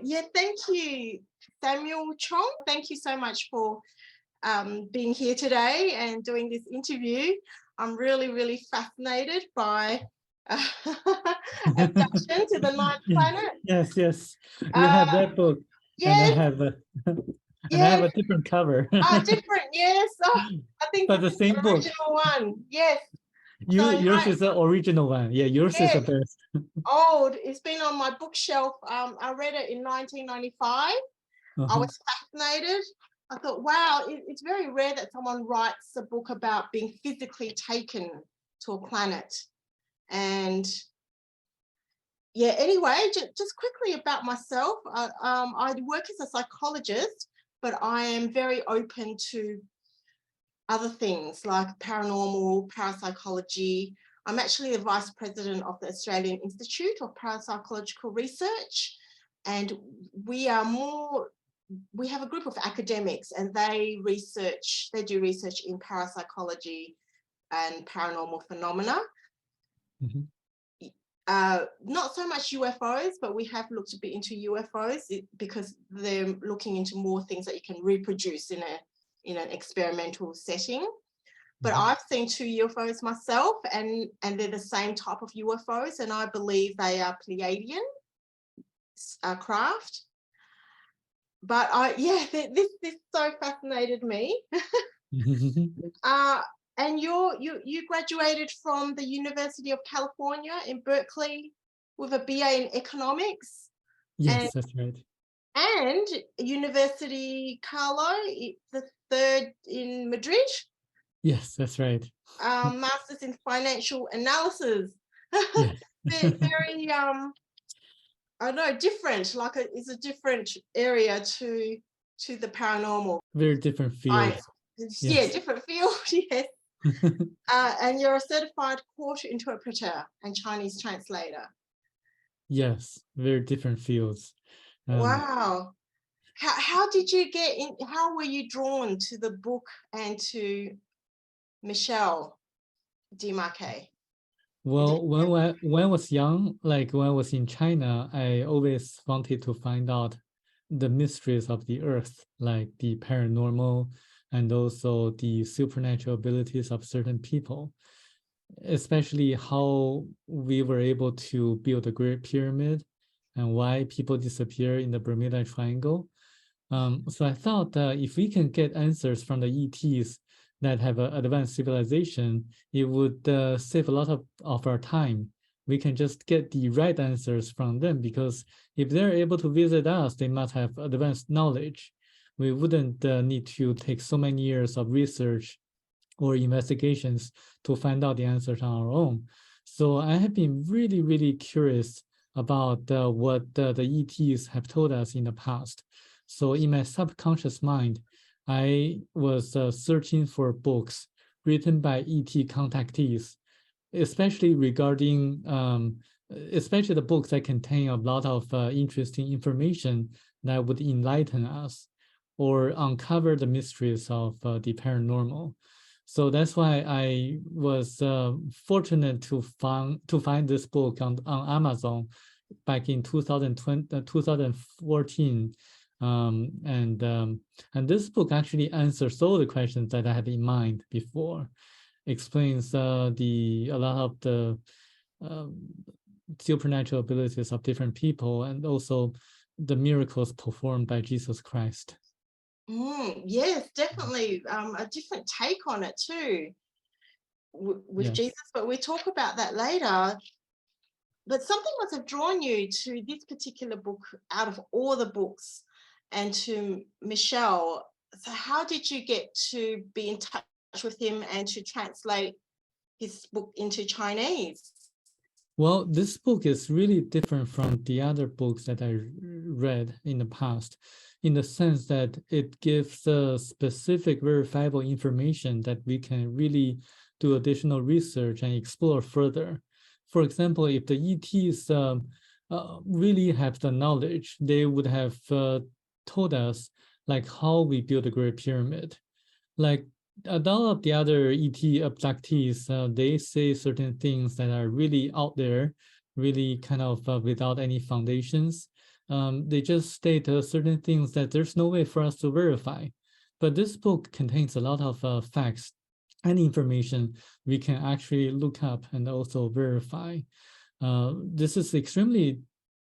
Yeah, thank you, Samuel Chong. Thank you so much for being here today and doing this interview. I'm really, really fascinated by abduction to the ninth planet. Yes. You have Uh, that book, and I yes, have a, and I have yes. a different cover, Different, yes. I think but this the is the same book. original one. Yes. So Yours is the original one. Yeah, yours is the yes, best. old. It's been on my bookshelf. I read it in 1995. I was fascinated. I thought, wow, it's very rare that someone writes a book about being physically taken to a planet. And yeah, anyway, just quickly about myself. I work as a psychologist, but I am very open to other things like paranormal, parapsychology. I'm actually the vice president of the Australian Institute of Parapsychological Research. And we have a group of academics and they do research in parapsychology and paranormal phenomena. Not so much UFOs, but we have looked a bit into UFOs because they're looking into more things that you can reproduce in an experimental setting. But I've seen 2 UFOs myself, and they're the same type of UFOs, and I believe they are Pleiadian craft. But this so fascinated me. And you graduated from the University of California in Berkeley with a BA in economics. Yes, that's right. And University Carlo, the third in Madrid. Yes, that's right. Masters in financial analysis. Yes. Very I don't know, different. Like it's a different area to the paranormal. Very different field. Yeah, different field. Yes. And you're a certified court interpreter and Chinese translator. Yes, very different fields. Wow. How did you get in? How were you drawn to the book and to Michel Desmarquet? Well, when I was young, like when I was in China, I always wanted to find out the mysteries of the earth, like the paranormal and also the supernatural abilities of certain people, especially how we were able to build a Great Pyramid and why people disappear in the Bermuda Triangle. So I thought that if we can get answers from the ETs that have an advanced civilization, it would save a lot of our time. We can just get the right answers from them, because if they're able to visit us, they must have advanced knowledge. We wouldn't need to take so many years of research or investigations to find out the answers on our own. So I have been really, really curious about what the ETs have told us in the past. So in my subconscious mind, I was searching for books written by ET contactees, especially regarding, especially the books that contain a lot of interesting information that would enlighten us or uncover the mysteries of the paranormal. So that's why I was fortunate to find this book on Amazon back in 2014. And this book actually answers all the questions that I had in mind before, explains a lot of the supernatural abilities of different people, and also the miracles performed by Jesus Christ. Yes, definitely a different take on it too with Jesus, but we'll talk about that later. But something must have drawn you to this particular book out of all the books and to Michel. So how did you get to be in touch with him and to translate his book into Chinese? Well, this book is really different from the other books that I read in the past, in the sense that it gives specific verifiable information that we can really do additional research and explore further. For example, if the ETs really have the knowledge, they would have told us like how we build a Great Pyramid. Like a lot of the other ET abductees, they say certain things that are really out there, really kind of without any foundations. They just state certain things that there's no way for us to verify. But this book contains a lot of facts and information we can actually look up and also verify. This is extremely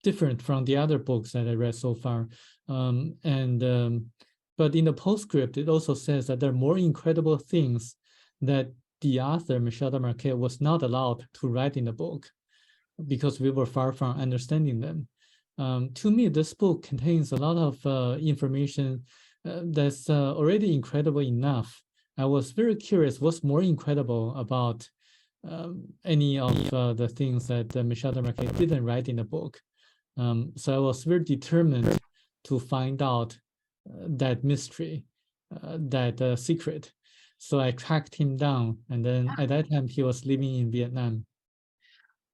different from the other books that I read so far. But in the postscript, it also says that there are more incredible things that the author, Michel Desmarquet, was not allowed to write in the book because we were far from understanding them. To me, this book contains a lot of information that's already incredible enough. I was very curious what's more incredible about any of the things that Michel Desmarquet didn't write in the book. So I was very determined to find out that mystery, that secret. So I tracked him down, and then at that time he was living in Vietnam.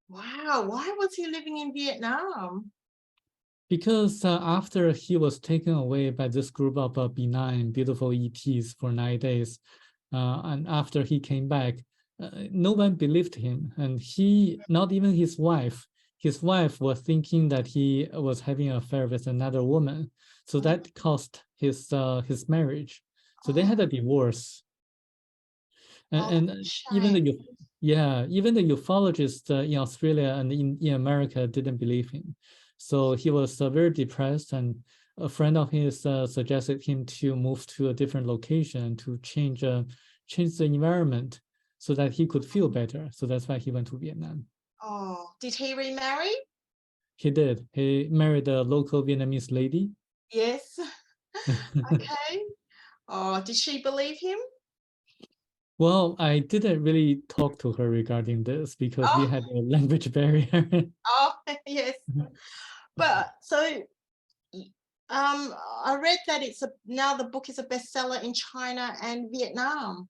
Wow, why was he living in Vietnam? Because after he was taken away by this group of benign, beautiful ETs for 9 days, and after he came back, no one believed him, and not even his wife was thinking that he was having an affair with another woman, so that cost his marriage. So they had a divorce, and even the ufologists in Australia and in America didn't believe him. So he was very depressed, and a friend of his suggested him to move to a different location to change the environment so that he could feel better. So that's why he went to Vietnam. Oh, did he remarry? He did. He married a local Vietnamese lady. Yes. Okay. Oh, did she believe him? Well, I didn't really talk to her regarding this because we had a language barrier. Oh, yes. But so I read that now the book is a bestseller in China and Vietnam.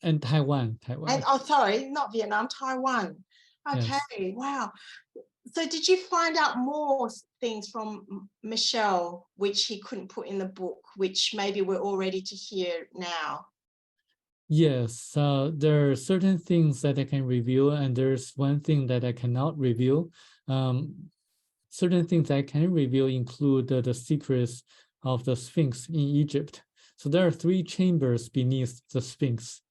And Taiwan. And sorry, not Vietnam, Taiwan. Okay, yes. wow. So did you find out more things from Michel which he couldn't put in the book, which maybe we're all ready to hear now? Yes, there are certain things that I can reveal, and there's one thing that I cannot reveal. Certain things I can reveal include the secrets of the Sphinx in Egypt. So there are 3 chambers beneath the Sphinx.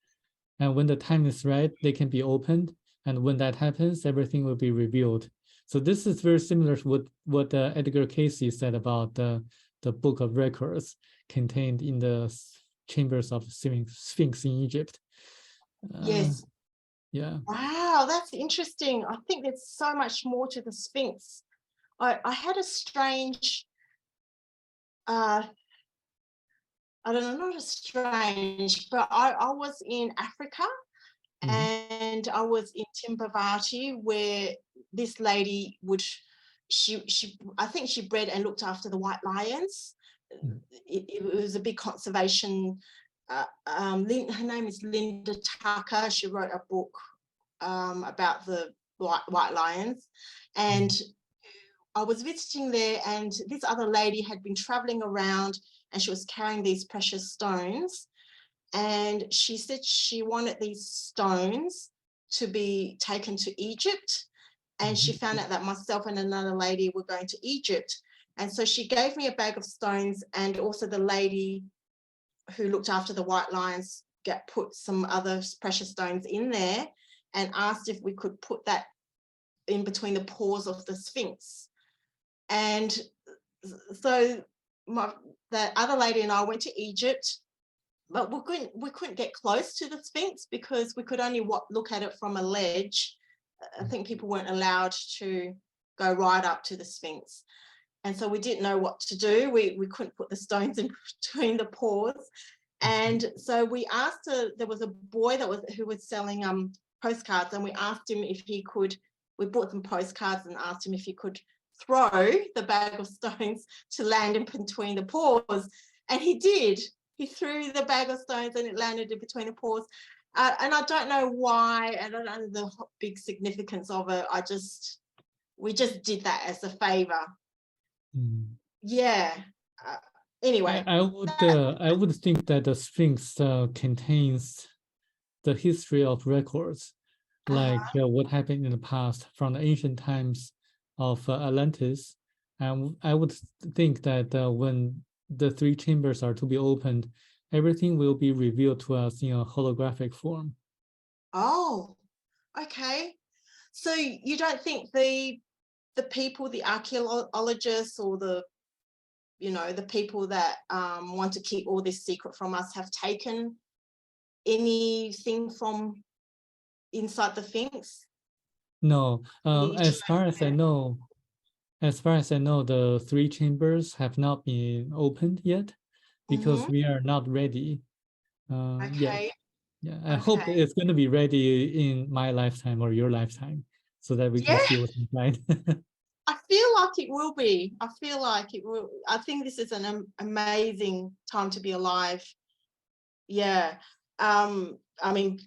And when the time is right, they can be opened. And when that happens, everything will be revealed. So this is very similar to what Edgar Cayce said about the Book of Records contained in the chambers of Sphinx in Egypt. Yes. Yeah. Wow, that's interesting. I think there's so much more to the Sphinx. I had a strange, I don't know, not a strange, but I was in Africa and I was in Timbavati where this lady would, I think she bred and looked after the white lions. It was a big conservation. Her name is Linda Tucker. She wrote a book about the white lions, and I was visiting there, and this other lady had been traveling around, and she was carrying these precious stones, and she said she wanted these stones to be taken to Egypt, and she found out that myself and another lady were going to Egypt, and so she gave me a bag of stones, and also the lady who looked after the white lions put some other precious stones in there and asked if we could put that in between the paws of the Sphinx. And so the other lady and I went to Egypt, but we couldn't get close to the Sphinx because we could only look at it from a ledge. I think people weren't allowed to go right up to the Sphinx. And so we didn't know what to do. We couldn't put the stones in between the paws. And so we asked there was a boy who was selling postcards, and we asked him if he could, we bought some postcards and asked him if he could throw the bag of stones to land in between the paws. And he did. He threw the bag of stones and it landed in between the paws. And I don't know why, I don't know the big significance of it. We just did that as a favor. Yeah. Anyway, I would think that the Sphinx contains the history of records. like what happened in the past from the ancient times of Atlantis. And I would think that when the three chambers are to be opened, everything will be revealed to us in a holographic form. Oh, okay. So you don't think the people, the archaeologists, or the people that want to keep all this secret from us have taken anything from inside the Sphinx? No, as far as I know, the three chambers have not been opened yet because we are not ready. Okay. Yeah. I hope it's going to be ready in my lifetime or your lifetime so that we can see what's inside. I feel like it will be. I feel like it will. I think this is an amazing time to be alive. Yeah. I mean,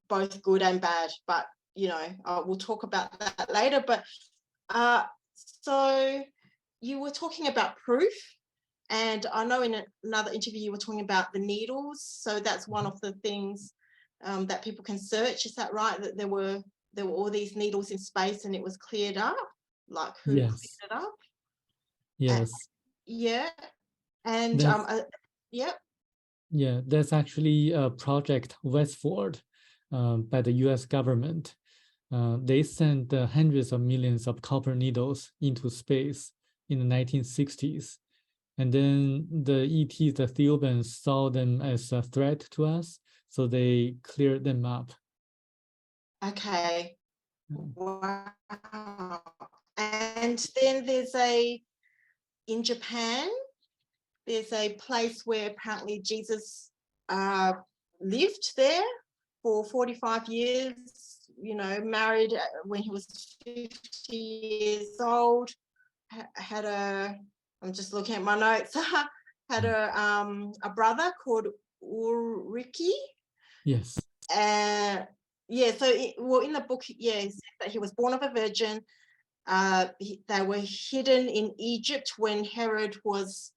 both good and bad, but we'll talk about that later. But so you were talking about proof, and I know in another interview you were talking about the needles. So that's one of the things that people can search. Is that right? That there were all these needles in space, and it was cleared up. Like who cleared it up? Yes. Yeah. And yep. Yeah, that's actually Project Westford by the US government. They sent hundreds of millions of copper needles into space in the 1960s. And then the ETs, the Thiaooubians, saw them as a threat to us, so they cleared them up. Okay. Wow. And then in Japan, there's a place where apparently Jesus lived there for 45 years, married when he was 50 years old, I'm just looking at my notes, had a brother called Ulriki. Yes. So in the book, it said that he was born of a virgin. They were hidden in Egypt when Herod was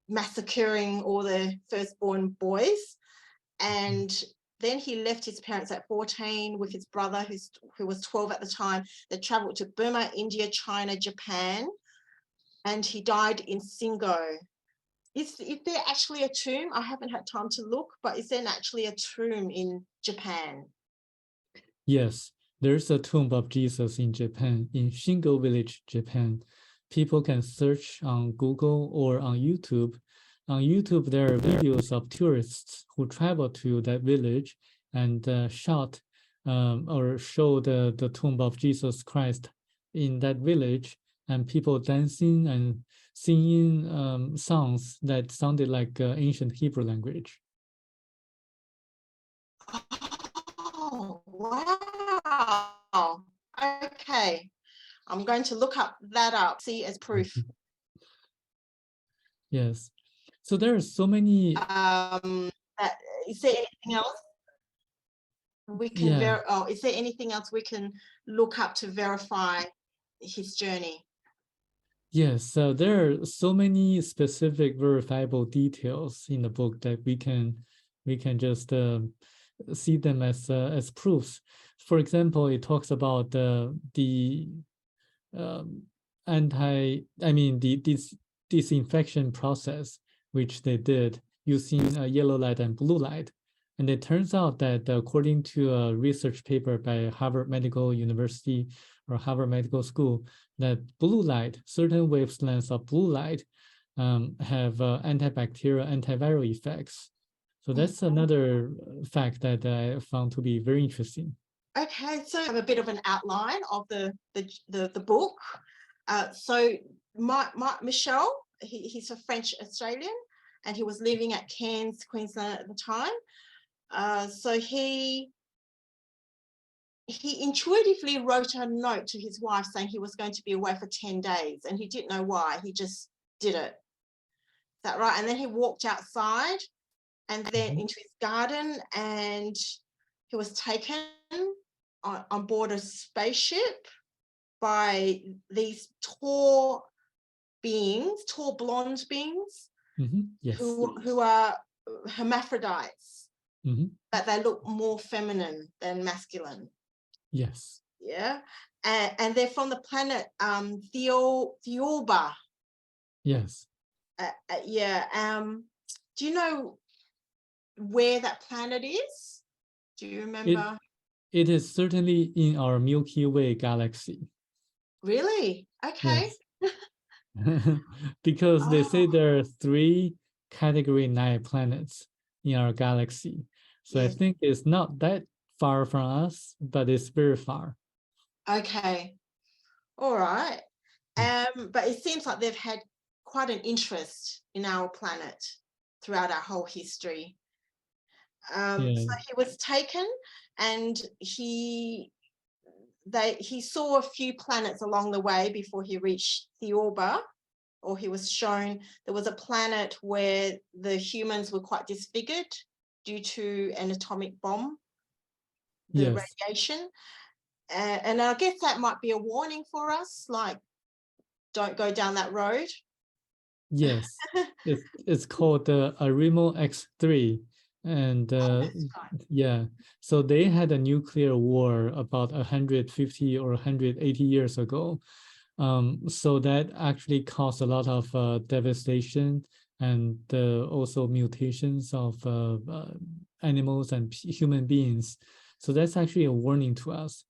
massacring all the firstborn boys, and then he left his parents at 14 with his brother who was 12 at the time. They traveled to Burma, India, China, Japan, and he died in Singo. Is there actually a tomb? I haven't had time to look, but is there actually a tomb in Japan? Yes, there's a tomb of Jesus in Japan, in Shingo Village, Japan. People can search on Google or on YouTube. On YouTube, there are videos of tourists who travel to that village and shot or show the tomb of Jesus Christ in that village, and people dancing and singing songs that sounded like ancient Hebrew language. Oh, wow. Okay. I'm going to look that up, see as proof. Yes. So there are so many. Is there anything else we can is there anything else we can look up to verify his journey? Yes, so there are so many specific verifiable details in the book that we can just see them as proofs. For example, it talks about the disinfection process, which they did using yellow light and blue light. And it turns out that according to a research paper by Harvard Medical University or Harvard Medical School, that blue light, certain wavelengths of blue light have antibacterial, antiviral effects. So that's another fact that I found to be very interesting. Okay, so I have a bit of an outline of the book. So Michel, he's a French Australian, and he was living at Cairns, Queensland at the time. So he intuitively wrote a note to his wife saying he was going to be away for 10 days, and he didn't know why. He just did it. Is that right? And then he walked outside and then into his garden, and he was taken on board a spaceship by these tall blonde beings, yes. who are hermaphrodites, but they look more feminine than masculine. Yes. Yeah, and they're from the planet Thiaoouba. Yes. Yeah. Do you know where that planet is? Do you remember? It is certainly in our Milky Way galaxy. Really? Okay. Yes. Because they say Oh, there are 3 category 9 planets in our galaxy. So I yes. think it's not that far from us, but it's very far. Okay. All right. But it seems like they've had quite an interest in our planet throughout our whole history. Yeah. So he was taken, and he saw a few planets along the way before he reached Thiaoouba, or he was shown there was a planet where the humans were quite disfigured due to an atomic bomb, the Yes. radiation. And I guess that might be a warning for us, like, don't go down that road. Yes. It's called the Arimo X3. And That's right. yeah, so they had a nuclear war about 150 or 180 years ago. So that actually caused a lot of devastation and also mutations of animals and human beings. So that's actually a warning to us.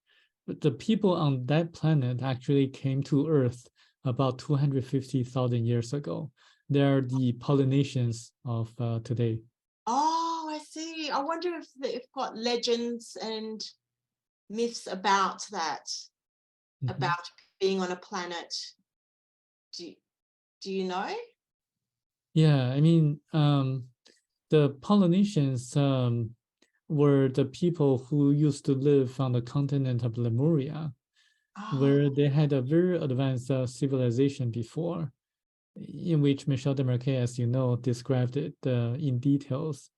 But the people on that planet actually came to Earth about 250,000 years ago. They're the Polynesians of today. Oh, I see. I wonder if they've got legends and myths about that, Mhm. about being on a planet. Do, do you know? Yeah, I mean, the Polynesians were the people who used to live on the continent of Lemuria, Oh, where they had a very advanced civilization before, in which Michel Desmarquet, as you know, described it in details,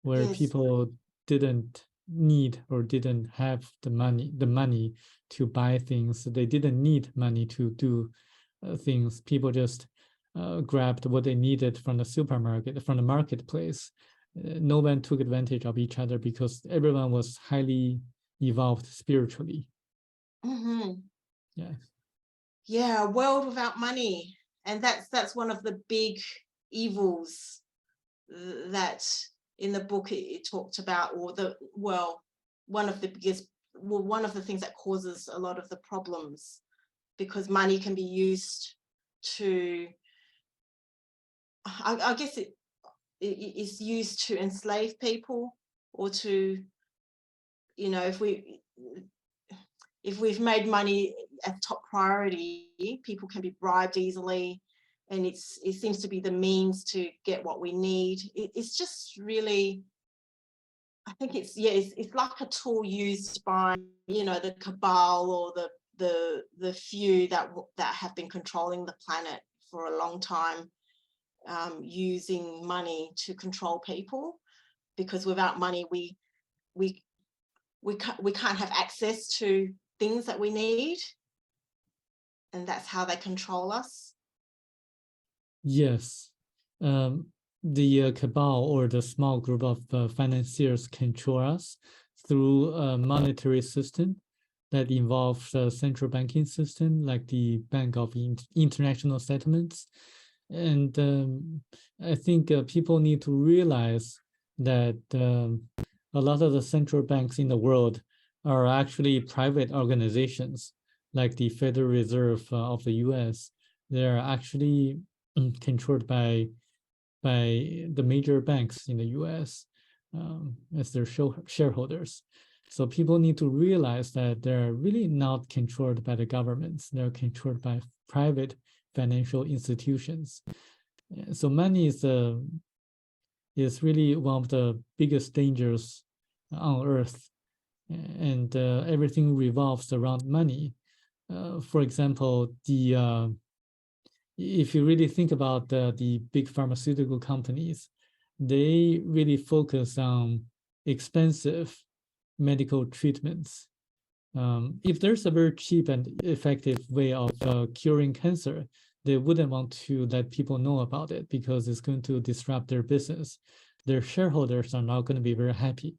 where yes. people didn't need or didn't have the money to buy things. They didn't need money to do things. People just grabbed what they needed from the supermarket, from the marketplace. No one took advantage of each other because everyone was highly evolved spiritually. Mm-hmm. Yeah. Yeah, a world without money. And that's one of the big evils that in the book it talked about, or one of the biggest, one of the things that causes a lot of the problems, because money can be used to, I guess it is used to enslave people, or to, you know, if we've made money a top priority, people can be bribed easily, and it seems to be the means to get what we need. It's just really, I think it's like a tool used by, you know, the cabal, or the few that have been controlling the planet for a long time, using money to control people, because without money we we can't have access to things that we need, and that's how they control us. Yes. Um, the cabal or the small group of financiers control us through a monetary system that involves a central banking system like the Bank of International Settlements. And I think people need to realize that a lot of the central banks in the world are actually private organizations, like the Federal Reserve of the US. They're actually controlled by the major banks in the US as their shareholders. So people need to realize that they're really not controlled by the governments. They're controlled by private financial institutions. So money is really one of the biggest dangers on earth, and everything revolves around money. For example, if you really think about the big pharmaceutical companies, they really focus on expensive medical treatments. If there's a very cheap and effective way of curing cancer, they wouldn't want to let people know about it because it's going to disrupt their business. Their shareholders are not going to be very happy.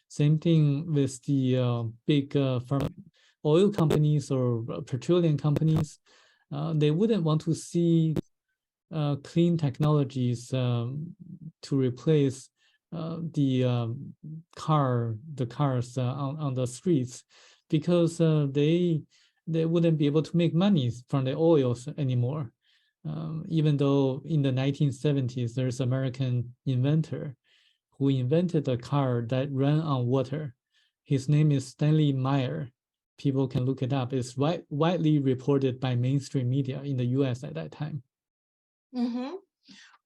Same thing with the big oil companies or petroleum companies, they wouldn't want to see clean technologies to replace the cars on the streets, because they wouldn't be able to make money from the oils anymore. Even though in the 1970s, there's an American inventor who invented a car that ran on water. His name is Stanley Meyer. People can look it up. It's widely reported by mainstream media in the US at that time. Mm-hmm.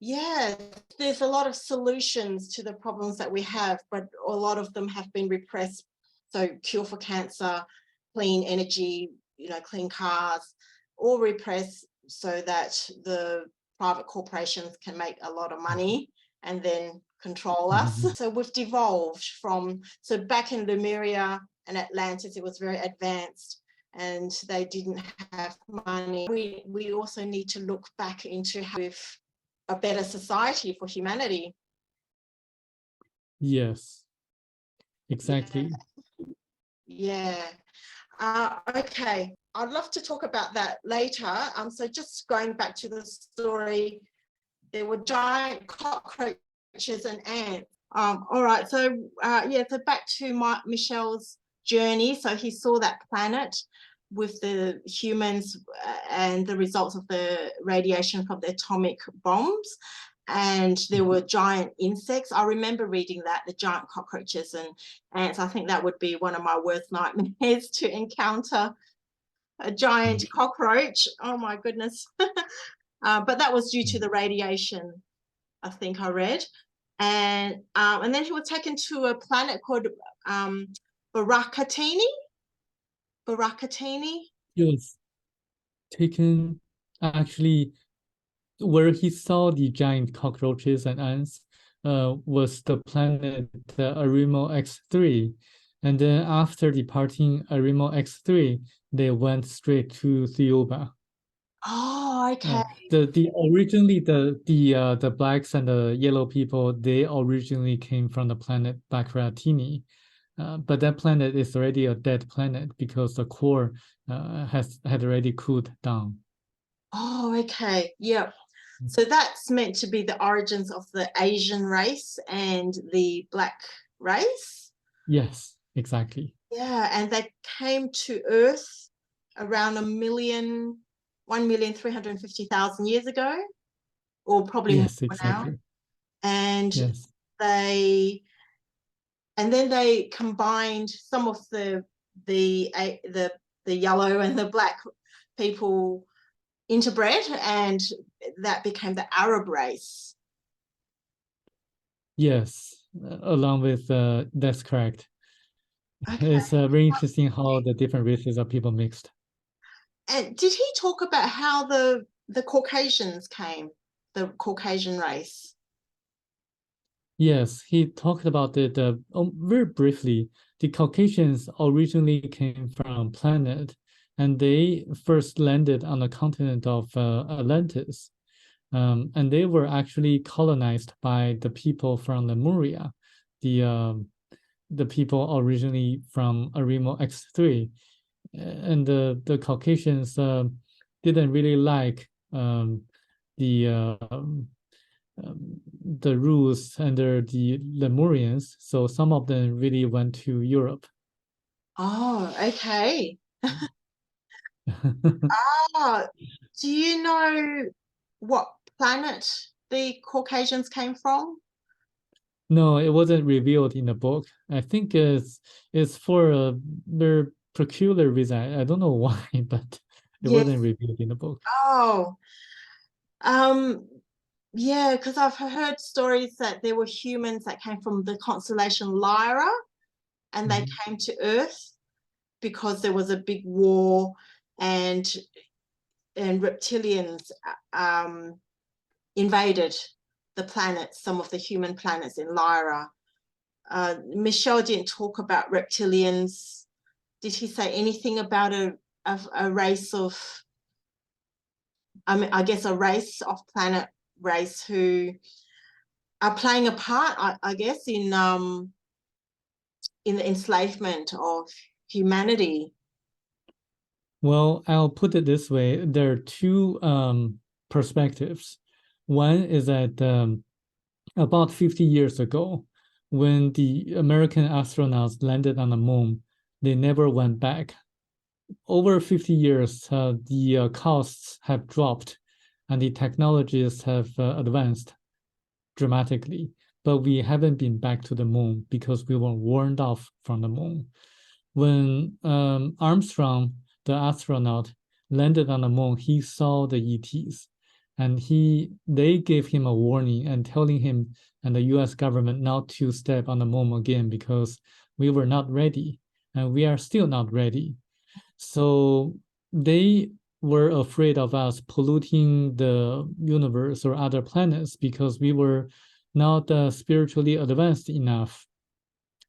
Yeah, there's a lot of solutions to the problems that we have, but a lot of them have been repressed. So cure for cancer, clean energy, clean cars, all repressed so that the private corporations can make a lot of money and then control us. So we've devolved so back in Lemuria and Atlantis, it was very advanced and they didn't have money. We also need to look back into how we've a better society for humanity. Yes, exactly. Yeah. Okay. I'd love to talk about that later. So just going back to the story, there were giant cockroaches and ants. All right. So so back to Michel's journey. So he saw that planet with the humans and the results of the radiation from the atomic bombs. And there were giant insects. I remember reading that, the giant cockroaches and ants. I think that would be one of my worst nightmares, to encounter a giant cockroach. Oh my goodness. But that was due to the radiation, I think I read. And then he was taken to a planet called Barakatini. He was taken, actually, where he saw the giant cockroaches and ants was the planet Arimo X3. And then after departing Arimo X3, they went straight to Thiaoouba. Oh, okay. Originally the blacks and the yellow people, they originally came from the planet Bakratini. But that planet is already a dead planet because the core had already cooled down. Oh, okay. Yeah. So that's meant to be the origins of the Asian race and the black race. Yes, exactly. Yeah, and they came to Earth around 1,350,000 years ago, or probably Yes, more now. exactly. And Yes. then they combined some of the yellow and the black people interbred, and that became the Arab race. Yes, along with that's correct. Okay. It's very interesting how the different races of people mixed. And did he talk about how the Caucasians came, the Caucasian race? Yes, he talked about it very briefly. The Caucasians originally came from a planet, and they first landed on the continent of Atlantis. And they were actually colonized by the people from Lemuria, the people originally from Arimo X3. And the Caucasians didn't really like the rules under the Lemurians, so some of them really went to Europe. Oh, okay. Do you know what planet the Caucasians came from? No, it wasn't revealed in the book. I think it's for a very peculiar reason. I don't know why, but it Yes. wasn't revealed in the book. Oh, yeah, because I've heard stories that there were humans that came from the constellation Lyra, and they came to Earth because there was a big war, and reptilians invaded the planets, some of the human planets in Lyra. Michel didn't talk about reptilians. Did he say anything about a race of, I guess a race of planet race who are playing a part, I guess, in the enslavement of humanity? Well, I'll put it this way. There are two perspectives. One is that about 50 years ago, when the American astronauts landed on the moon, they never went back. Over 50 years, the costs have dropped and the technologies have advanced dramatically, but we haven't been back to the moon because we were warned off from the moon. When Armstrong, the astronaut, landed on the moon, he saw the ETs, and they gave him a warning and telling him and the U.S. government not to step on the moon again because we were not ready, and we are still not ready. So they were afraid of us polluting the universe or other planets because we were not spiritually advanced enough.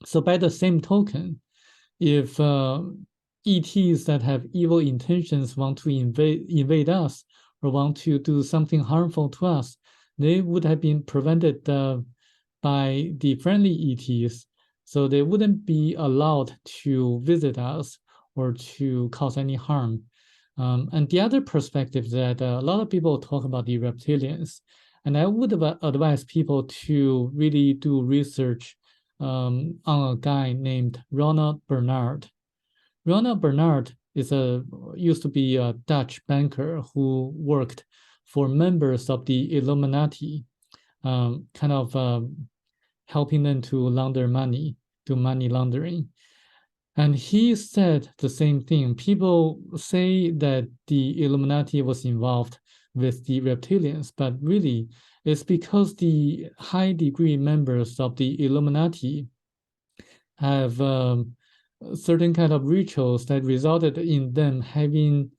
So by the same token, if ETs that have evil intentions want to invade us or want to do something harmful to us, they would have been prevented by the friendly ETs. So they wouldn't be allowed to visit us or to cause any harm. And the other perspective is that a lot of people talk about the reptilians, and I would advise people to really do research on a guy named Ronald Bernard. Ronald Bernard used to be a Dutch banker who worked for members of the Illuminati, kind of helping them to launder money, do money laundering. And he said the same thing. People say that the Illuminati was involved with the reptilians, but really it's because the high degree members of the Illuminati have certain kind of rituals that resulted in them having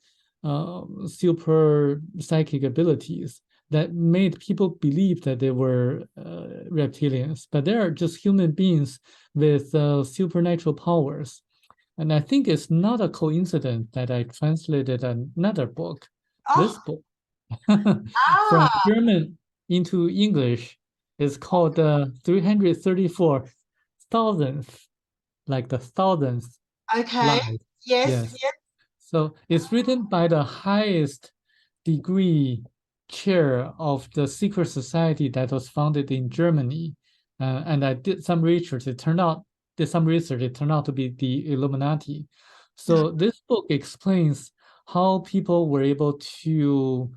super psychic abilities that made people believe that they were reptilians, but they are just human beings with supernatural powers. And I think it's not a coincidence that I translated another book, this book, from German into English. It's called 334,000th, like the thousandth Okay. life. Yes. So it's written by the highest degree chair of the secret society that was founded in Germany. And I did some research. It turned out to be the Illuminati. So this book explains how people were able to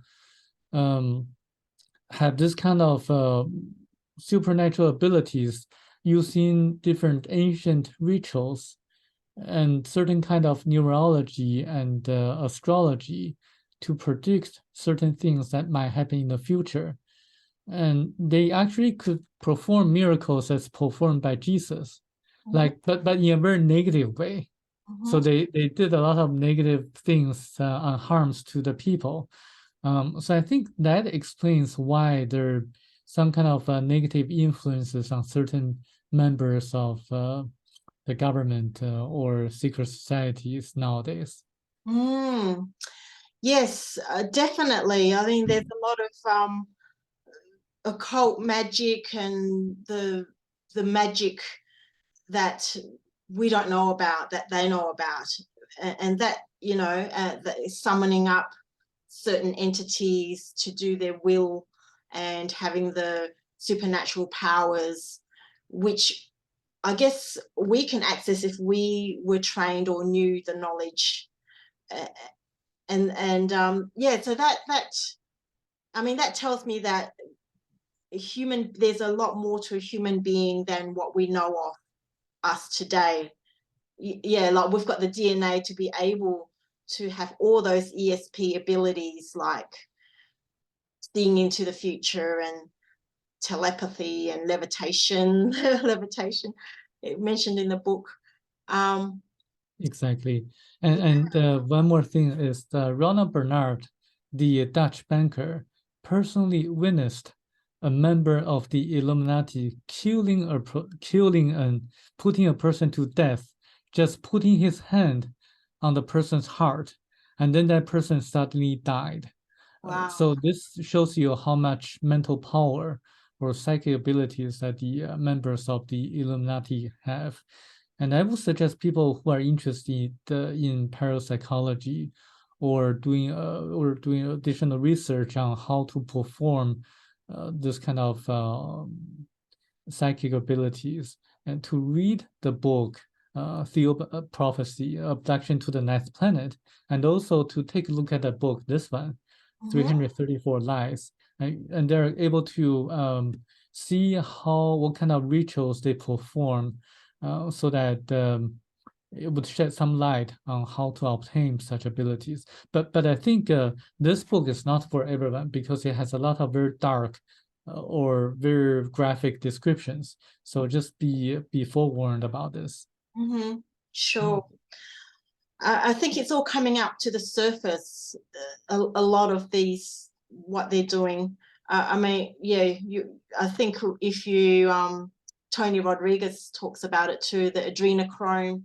have this kind of supernatural abilities using different ancient rituals and certain kind of numerology and astrology to predict certain things that might happen in the future. And they actually could perform miracles as performed by Jesus, but in a very negative way. So they did a lot of negative things and harms to the people. So I think that explains why there are some kind of negative influences on certain members of the government or secret societies nowadays. Yes, definitely. I think there's a lot of occult magic and the magic that we don't know about, that they know about, and that, you know, that is summoning up certain entities to do their will and having the supernatural powers, which I guess we can access if we were trained or knew the knowledge. Yeah, so that I mean, that tells me that there's a lot more to a human being than what we know of us today. Yeah, like we've got the DNA to be able to have all those ESP abilities, like seeing into the future and telepathy and levitation. Levitation, mentioned in the book. Exactly. And one more thing is Ronald Bernard, the Dutch banker, personally witnessed a member of the Illuminati killing and putting a person to death, just putting his hand on the person's heart, and then that person suddenly died. Wow. So this shows you how much mental power or psychic abilities that the members of the Illuminati have. And I would suggest people who are interested in parapsychology or doing additional research on how to perform this kind of psychic abilities, and to read the book Thiaoouba Prophecy, Abduction to the Ninth Planet, and also to take a look at the book, this one, 334 Lies, and they're able to see what kind of rituals they perform, so that it would shed some light on how to obtain such abilities. But I think this book is not for everyone, because it has a lot of very dark or very graphic descriptions. So just be forewarned about this. Sure. I think it's all coming up to the surface, a lot of these, what they're doing. I mean, yeah, I think if you, Tony Rodriguez talks about it too, the adrenochrome.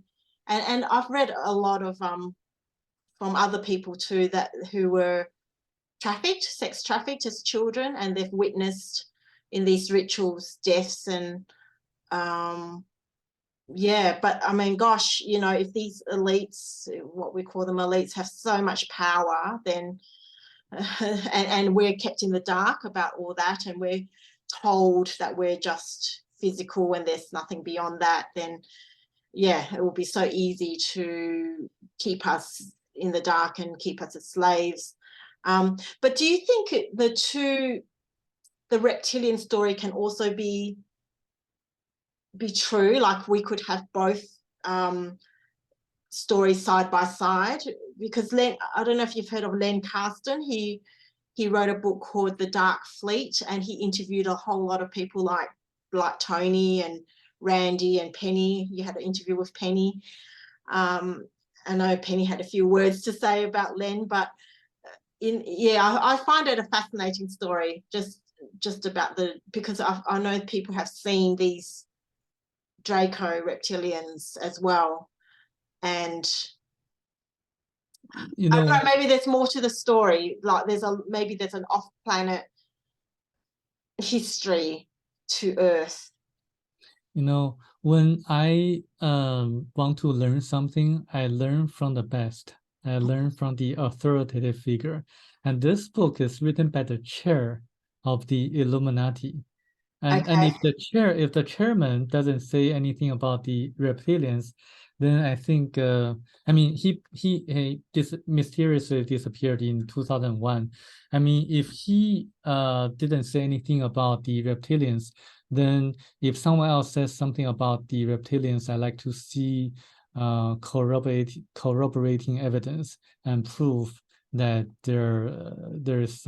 And I've read a lot of from other people too, who were sex trafficked as children, and they've witnessed in these rituals deaths. And yeah, but I mean, gosh, you know, if these elites, what we call them elites, have so much power, then and we're kept in the dark about all that, and we're told that we're just physical and there's nothing beyond that, then yeah, it will be so easy to keep us in the dark and keep us as slaves. But do you think the reptilian story can also be true? Like we could have both stories side by side? Because I don't know if you've heard of Len Carsten. He wrote a book called The Dark Fleet, and he interviewed a whole lot of people like Tony and Randy and Penny. You had an interview with Penny. I know Penny had a few words to say about Len, but I find it a fascinating story, just about because I know people have seen these Draco reptilians as well, and you know, I don't know, maybe there's more to the story, like maybe there's an off-planet history to Earth. You know, when I want to learn something, I learn from the best. I learn from the authoritative figure. And this book is written by the chair of the Illuminati. And if the chairman doesn't say anything about the reptilians, then I think I mean he mysteriously disappeared in 2001. I mean, if he didn't say anything about the reptilians, then if someone else says something about the reptilians, I like to see corroborating evidence and proof that there's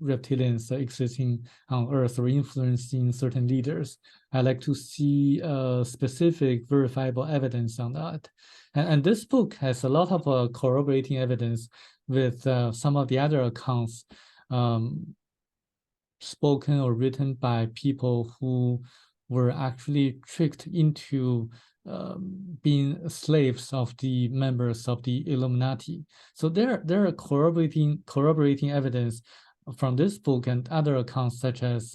reptilians existing on Earth or influencing certain leaders. I like to see specific verifiable evidence on that. And this book has a lot of corroborating evidence with some of the other accounts spoken or written by people who were actually tricked into being slaves of the members of the Illuminati. So there are corroborating evidence from this book and other accounts, such as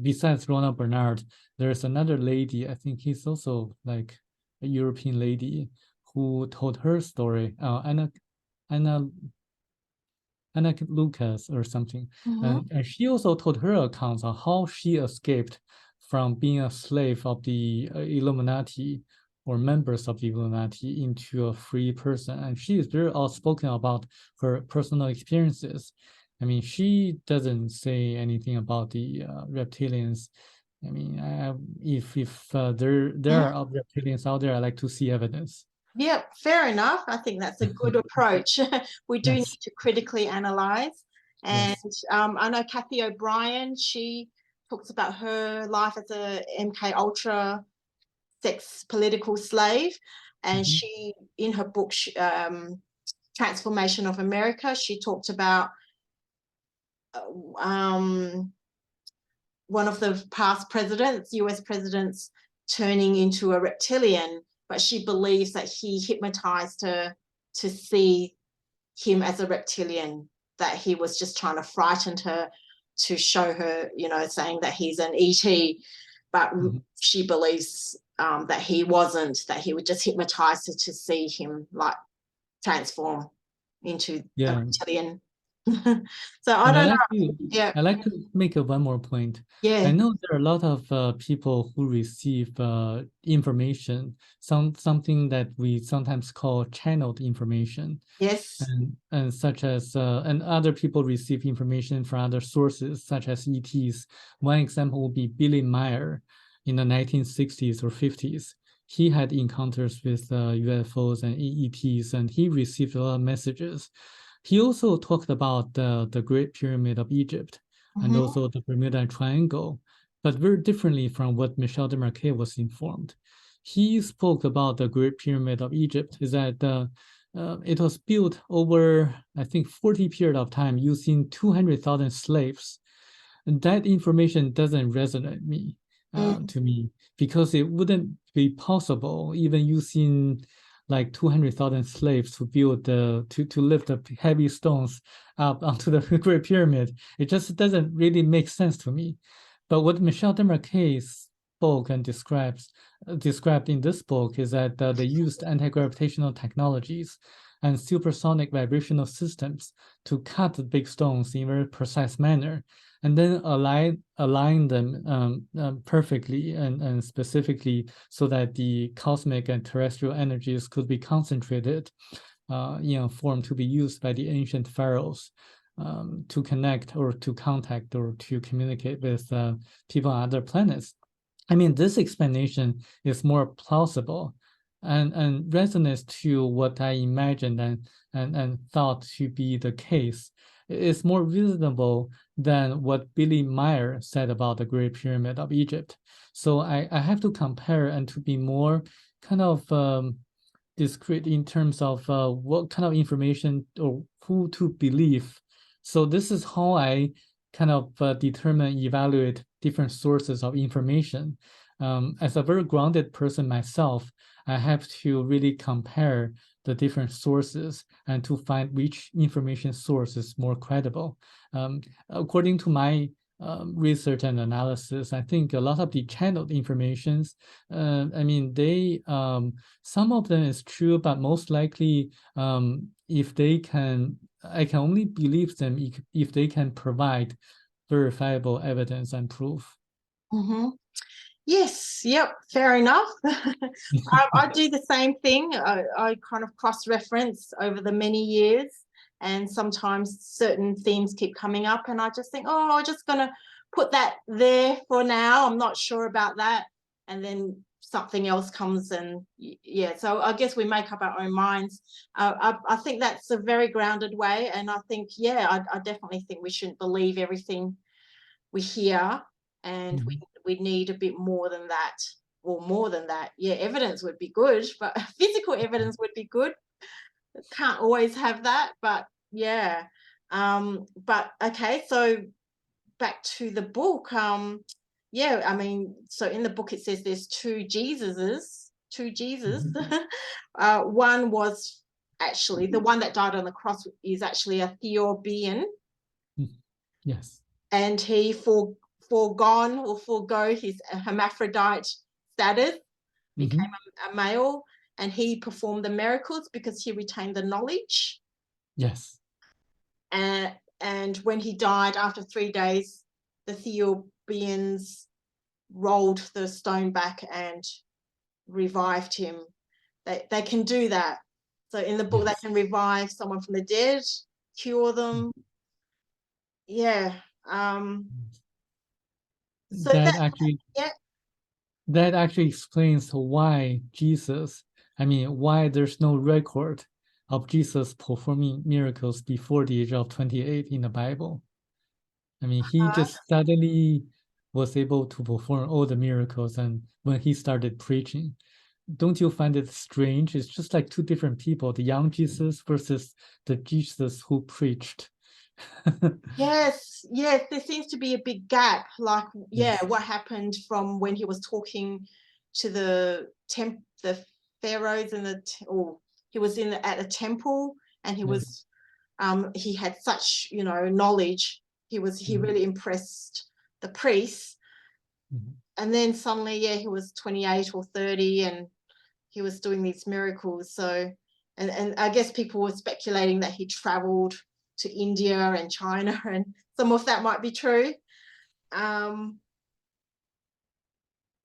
besides Rona Bernard, there's another lady, I think he's also like a European lady, who told her story, Anna Lucas or something. And she also told her accounts on how she escaped from being a slave of the Illuminati or members of the Illuminati into a free person. And she is very outspoken about her personal experiences. I mean, she doesn't say anything about the reptilians. I mean, if there are reptilians out there, I like to see evidence. Yeah, fair enough. I think that's a good approach. We do need to critically analyze. And I know Kathy O'Brien, she talks about her life as a MK Ultra sex political slave. And she, in her book, Transformation of America, she talked about one of the past presidents, US presidents, turning into a reptilian, but she believes that he hypnotized her to see him as a reptilian, that he was just trying to frighten her, to show her, you know, saying that he's an ET. but she believes that he wasn't, that he would just hypnotize her to see him like transform into a reptilian. So I don't know. Yeah, I like to make one more point. Yeah. I know there are a lot of people who receive information, something that we sometimes call channeled information. Yes. And such as and other people receive information from other sources, such as ETs. One example would be Billy Meyer in the 1960s or 50s. He had encounters with UFOs and ETs, and he received a lot of messages. He also talked about the Great Pyramid of Egypt and also the Bermuda Triangle, but very differently from what Michel Desmarquet was informed. He spoke about the Great Pyramid of Egypt, is that it was built over, I think, 40 period of time using 200,000 slaves. And that information doesn't resonate to me, because it wouldn't be possible even using like 200,000 slaves to build to lift the heavy stones up onto the Great Pyramid. It just doesn't really make sense to me. But what Michel Desmarquet spoke and described in this book is that they used anti-gravitational technologies and supersonic vibrational systems to cut the big stones in a very precise manner, and then align them perfectly and specifically so that the cosmic and terrestrial energies could be concentrated in a form to be used by the ancient pharaohs to connect or to contact or to communicate with people on other planets. I mean, this explanation is more plausible and resonates to what I imagined and thought to be the case. It's more reasonable than what Billy Meyer said about the Great Pyramid of Egypt. So I have to compare and to be more kind of discrete in terms of what kind of information or who to believe. So this is how I kind of evaluate different sources of information. As a very grounded person myself, I have to really compare the different sources and to find which information source is more credible. According to my research and analysis, I think a lot of the channeled informations, I mean, they some of them is true, but most likely, if they can, I can only believe them if they can provide verifiable evidence and proof. Yes, yep, fair enough. I do the same thing. I kind of cross-reference over the many years, and sometimes certain themes keep coming up, and I just think, oh, I'm just going to put that there for now. I'm not sure about that. And then something else comes, and yeah, so I guess we make up our own minds. I think that's a very grounded way, and I think, yeah, I definitely think we shouldn't believe everything we hear, and we need a bit more than that, or more than that. Yeah, evidence would be good, but physical evidence would be good. Can't always have that, but yeah. But okay, so back to the book. Yeah, I mean, so in the book it says there's two Jesus. One was actually the one that died on the cross is actually a Thiaooubian. Yes. And he forego his hermaphrodite status, became a male, and he performed the miracles because he retained the knowledge. Yes. And when he died after 3 days, the Thiaooubians rolled the stone back and revived him. They can do that. So in the book, they can revive someone from the dead, cure them. Yeah. So that actually explains why why there's no record of Jesus performing miracles before the age of 28 in the Bible. I mean, he just suddenly was able to perform all the miracles, and when he started preaching. Don't you find it strange? It's just like two different people, the young Jesus versus the Jesus who preached. Yes, there seems to be a big gap. Like, what happened from when he was talking to the pharaohs and he was at a temple, and he was he had such knowledge. He really impressed the priests, and then suddenly, yeah, he was 28 or 30 and he was doing these miracles. So, and I guess people were speculating that he traveled to India and China, and some of that might be true.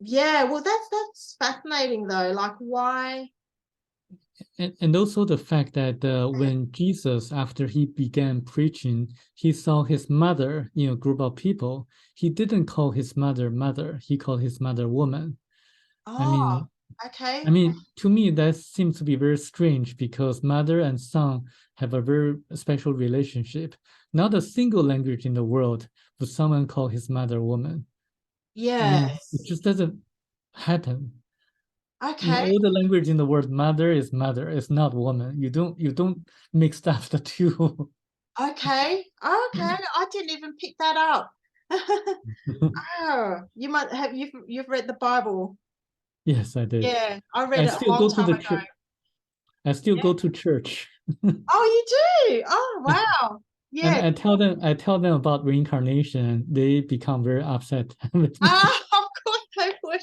Yeah, well, that's fascinating though. Like, why? And also the fact that when Jesus, after he began preaching, he saw his mother in a group of people, he didn't call his mother mother, he called his mother woman. I Oh, mean, okay. to me, that seems to be very strange because mother and son have a very special relationship. Not a single language in the world would someone call his mother woman. I mean, it Yes. just doesn't happen. In Okay. all the language in the world, mother is mother, it's not woman. You don't mix up the two. Okay. Okay. I didn't even pick that up. Oh, you might have you've read the Bible. Yes, I did. Yeah, I read I it a still long go to time the ago. church. I still Yeah. go to church. Oh, you do? Oh, wow. And Yeah. I tell them about reincarnation. They become very upset with me. Ah, of course I would.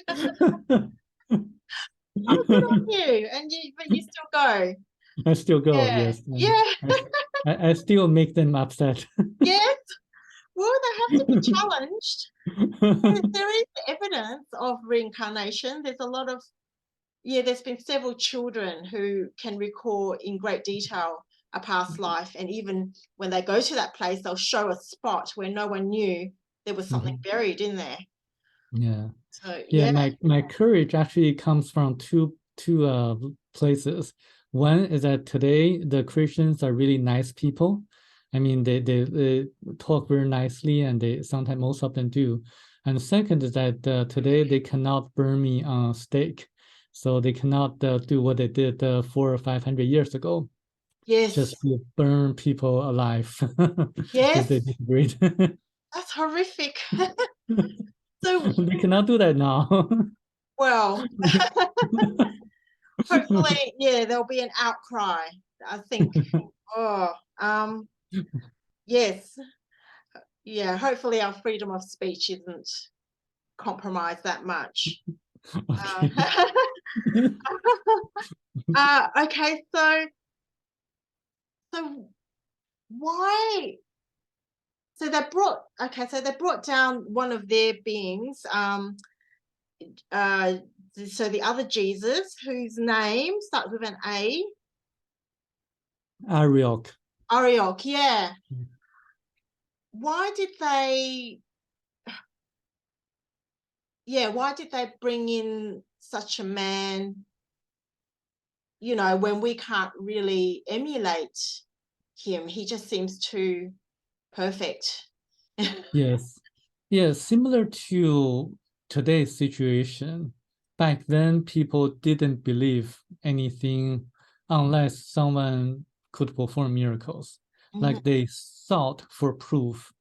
Oh, good on you. And but you still go. I still go, Yeah. yes. And Yeah. I still make them upset. Yes. Well, they have to be challenged. There is evidence of reincarnation. There's a lot of, yeah, there's been several children who can recall in great detail a past life. And even when they go to that place, they'll show a spot where no one knew there was something Mhm. buried in there. Yeah. So, Yeah, yeah. my courage actually comes from two places. One is that today the Christians are really nice people. I mean, they talk very nicely, and they sometimes most of them do. And the second is that today they cannot burn me on a stake, so they cannot do what they did 400 or 500 years ago, Yes. just to burn people alive if Yes. they disagreed. That's horrific. So, They cannot do that now. well, hopefully, yeah, there'll be an outcry. I think. Oh, yes. Yeah, hopefully our freedom of speech isn't compromised that much. Okay. Okay, so why? So they brought down one of their beings. Uh, so the other Jesus, whose name starts with an A, Ariok. Ariok. Yeah. Why did they? Yeah, why did they bring in such a man? You know, when we can't really emulate him, he just seems too perfect. Yes. Yes, similar to today's situation. Back then, people didn't believe anything unless someone could perform miracles. Mhm. Like they sought for proof.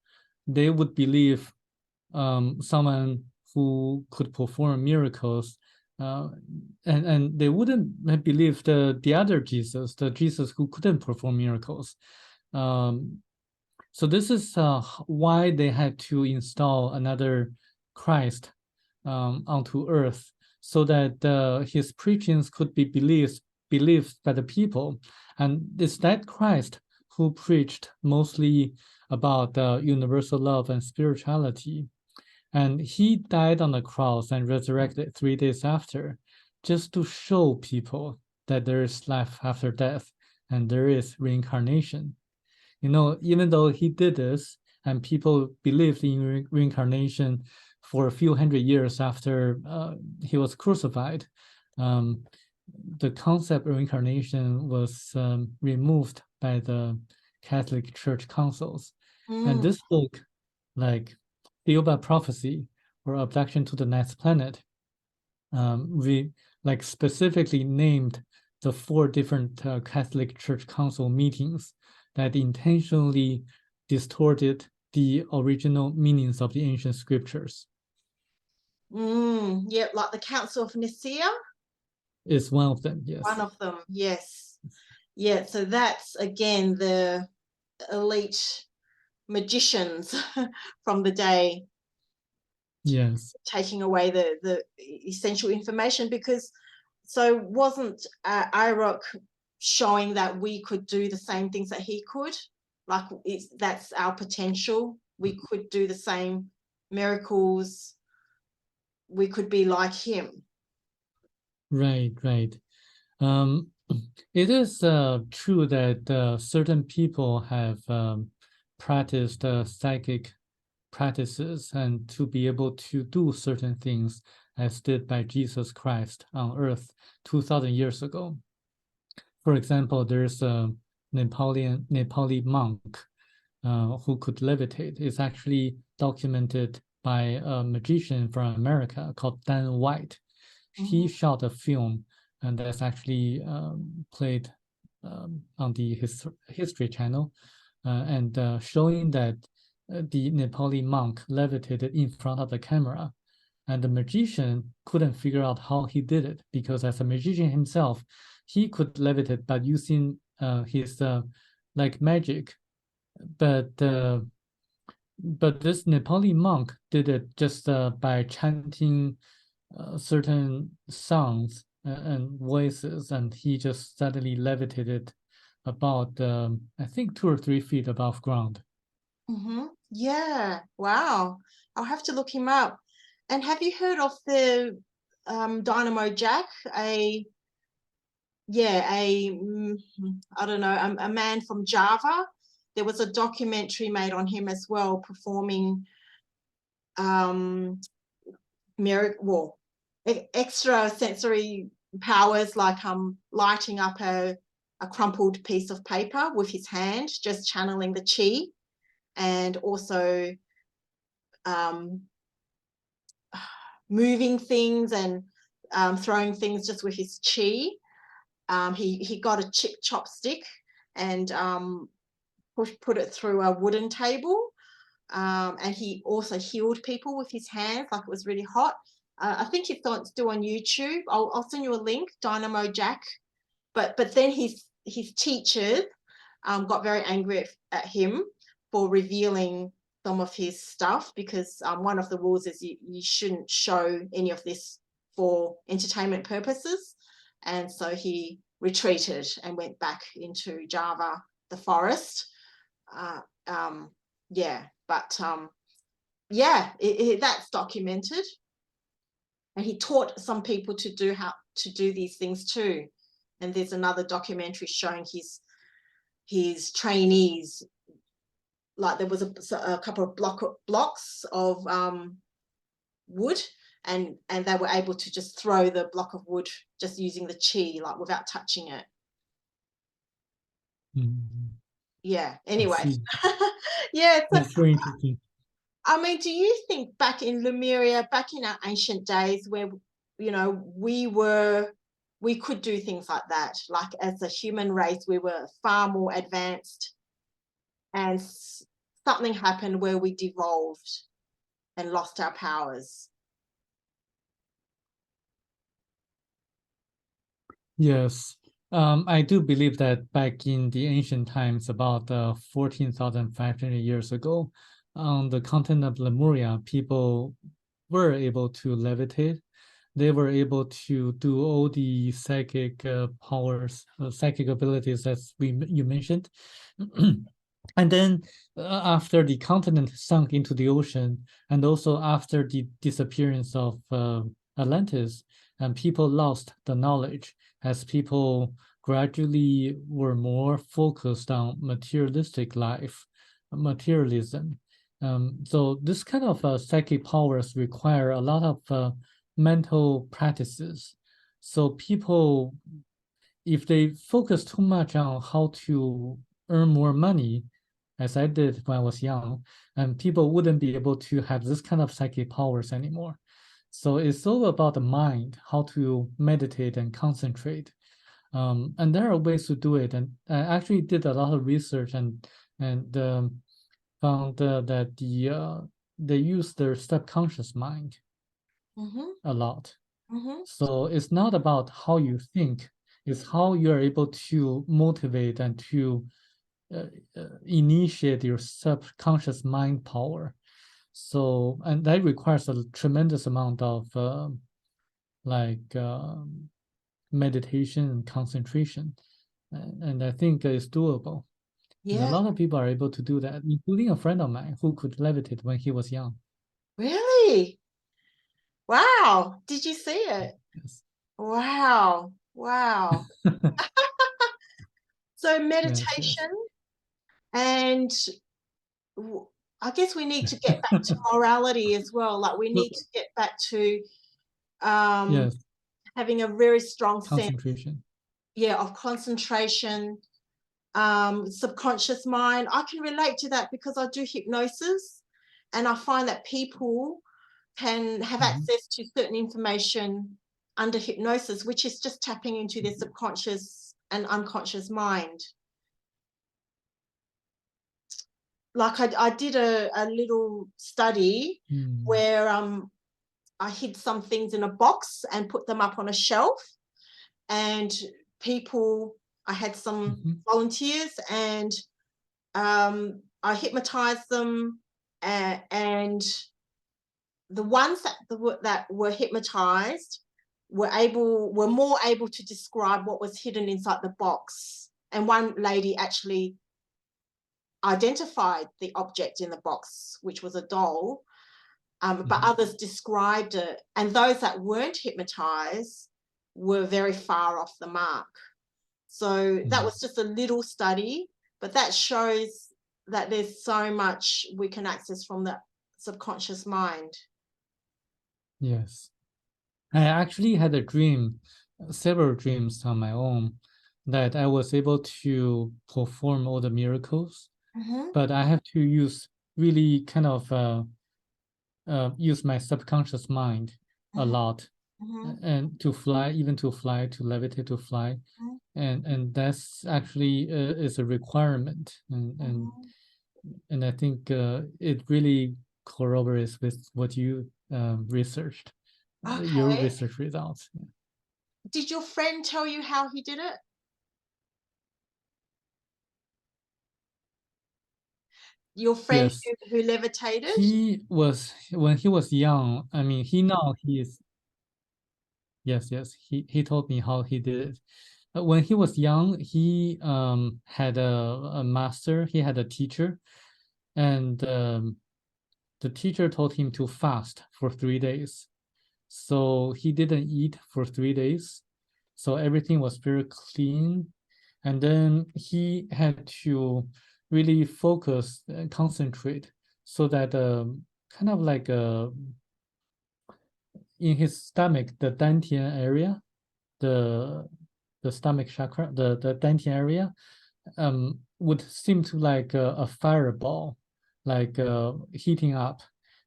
They would believe someone who could perform miracles, uh, and they wouldn't believe the other Jesus, the Jesus who couldn't perform miracles. Um, so this is why they had to install another Christ onto earth, so that his preachings could be believed by the people. And it's that Christ who preached mostly about universal love and spirituality. And he died on the cross and resurrected 3 days after, just to show people that there is life after death and there is reincarnation. Even though he did this and people believed in reincarnation for a few hundred years after he was crucified, um, the concept of reincarnation was removed by the Catholic Church councils. And Mm, this book, like Thiaoouba Prophecy or Abduction to the Next Planet, we like specifically named the 4 different Catholic Church Council meetings that intentionally distorted the original meanings of the ancient scriptures. yeah, like the Council of Nicaea, Is one of them, one yes. of them, yes. Yeah, so that's again the elite magicians from the day. Yes. taking away the essential information, because so wasn't IROC showing that we could do the same things that he could? Like that's our potential. We could do the same miracles. We could be like him. Right, right. It is true that certain people have practiced psychic practices and to be able to do certain things as did by Jesus Christ on earth 2000 years ago. For example, there's a Nepali monk who could levitate. It's actually documented by a magician from America called Dan White. He shot a film, and that's actually played on the History Channel, and showing that the Nepali monk levitated in front of the camera. And the magician couldn't figure out how he did it, because as a magician himself, he could levitate by using his like magic. But this Nepali monk did it just by chanting certain sounds and voices, and he just suddenly levitated about I think 2 or 3 feet above ground. Yeah, wow. I'll have to look him up. And have you heard of the Dynamo Jack? I don't know, a man from Java. There was a documentary made on him as well, performing extrasensory powers, like lighting up a crumpled piece of paper with his hand, just channeling the chi, and also moving things and throwing things just with his chi. He got a chip chopstick and put it through a wooden table, and he also healed people with his hands, like it was really hot. I think it's still on YouTube. I'll send you a link, Dynamo Jack. But then his teachers got very angry at him for revealing some of his stuff, because one of the rules is you shouldn't show any of this for entertainment purposes. And so he retreated and went back into Java, the forest. Yeah, but that's documented. And he taught some people to do these things too. And there's another documentary showing his trainees, like there was a couple of blocks of wood, and they were able to just throw the block of wood just using the chi, like without touching it. Yeah, anyway. Yeah, that's very interesting. I mean, do you think back in Lemuria, back in our ancient days, where we could do things like that, like as a human race we were far more advanced, and something happened where we devolved and lost our powers? Yes, I do believe that back in the ancient times, about 14,500 years ago, on the continent of Lemuria, people were able to levitate. They were able to do all the psychic powers, psychic abilities that you mentioned. And then after the continent sunk into the ocean, and also after the disappearance of Atlantis, and people lost the knowledge as people gradually were more focused on materialistic life, materialism. So this kind of psychic powers require a lot of mental practices. So people, if they focus too much on how to earn more money, as I did when I was young, and people wouldn't be able to have this kind of psychic powers anymore. So it's all about the mind, how to meditate and concentrate. And there are ways to do it. And I actually did a lot of research and found that they use their subconscious mind a lot. So it's not about how you think, it's how you are able to motivate and to initiate your subconscious mind power. So, and that requires a tremendous amount of meditation and concentration. And I think it's doable. And a Yeah. lot of people are able to do that, including a friend of mine who could levitate when he was young. Really? Wow. Did you see it? Yes. Wow. Wow. So Yes, yes. meditation, and I guess we need to get back to morality as well. Like we need to get back to Yes, having a very strong sense, concentration. yeah, of concentration, subconscious mind. I can relate to that because I do hypnosis, and I find that people can have access to certain information under hypnosis, which is just tapping into their subconscious and unconscious mind. Like I did a little study where I hid some things in a box and put them up on a shelf, and people, I had some volunteers, and I hypnotized them, and the ones that were hypnotized were more able to describe what was hidden inside the box. And one lady actually identified the object in the box, which was a doll, but others described it. And those that weren't hypnotized were very far off the mark. So that was just a little study, but that shows that there's so much we can access from the subconscious mind. Yes. I actually had a dream, several dreams on my own, that I was able to perform all the miracles, but I have to use really kind of use my subconscious mind a lot, and to fly, even to fly, to levitate, to fly, and that's actually is a requirement, and I think it really corroborates with what you researched, your Okay. research results. Did your friend tell you how he did it? Your friend Yes, who levitated? he was, when he was young, I mean, he is, yes, he told me how he did it. When he was young, he had a master, he had a teacher, and the teacher told him to fast for 3 days. So he didn't eat for 3 days. So everything was very clean. And then he had to really focus and concentrate so that kind of like in his stomach, the dantian area, the stomach chakra, the dantian area, would seem to like a fireball, like heating up,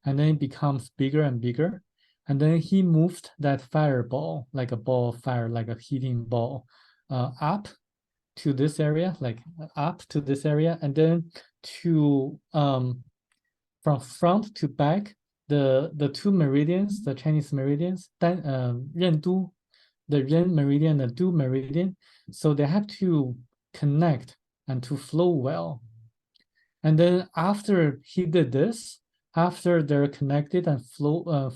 and then it becomes bigger and bigger. And then he moved that fireball, like a ball of fire, like a heating ball, up to this area, like up to this area, and then to from front to back, the two meridians, the Chinese meridians, Ren Du, the Ren meridian, the Du meridian. So they have to connect and to flow well. And then after he did this, after they're connected and flow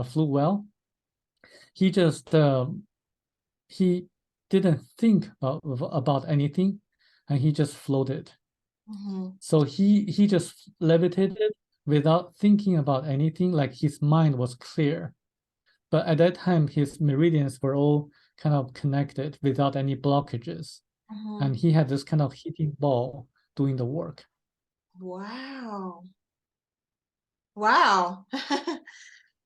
flew well, he just he didn't think about anything, and he just floated. So he just levitated without thinking about anything, like his mind was clear. But at that time, his meridians were all kind of connected without any blockages. And he had this kind of heating ball doing the work. Wow. Wow.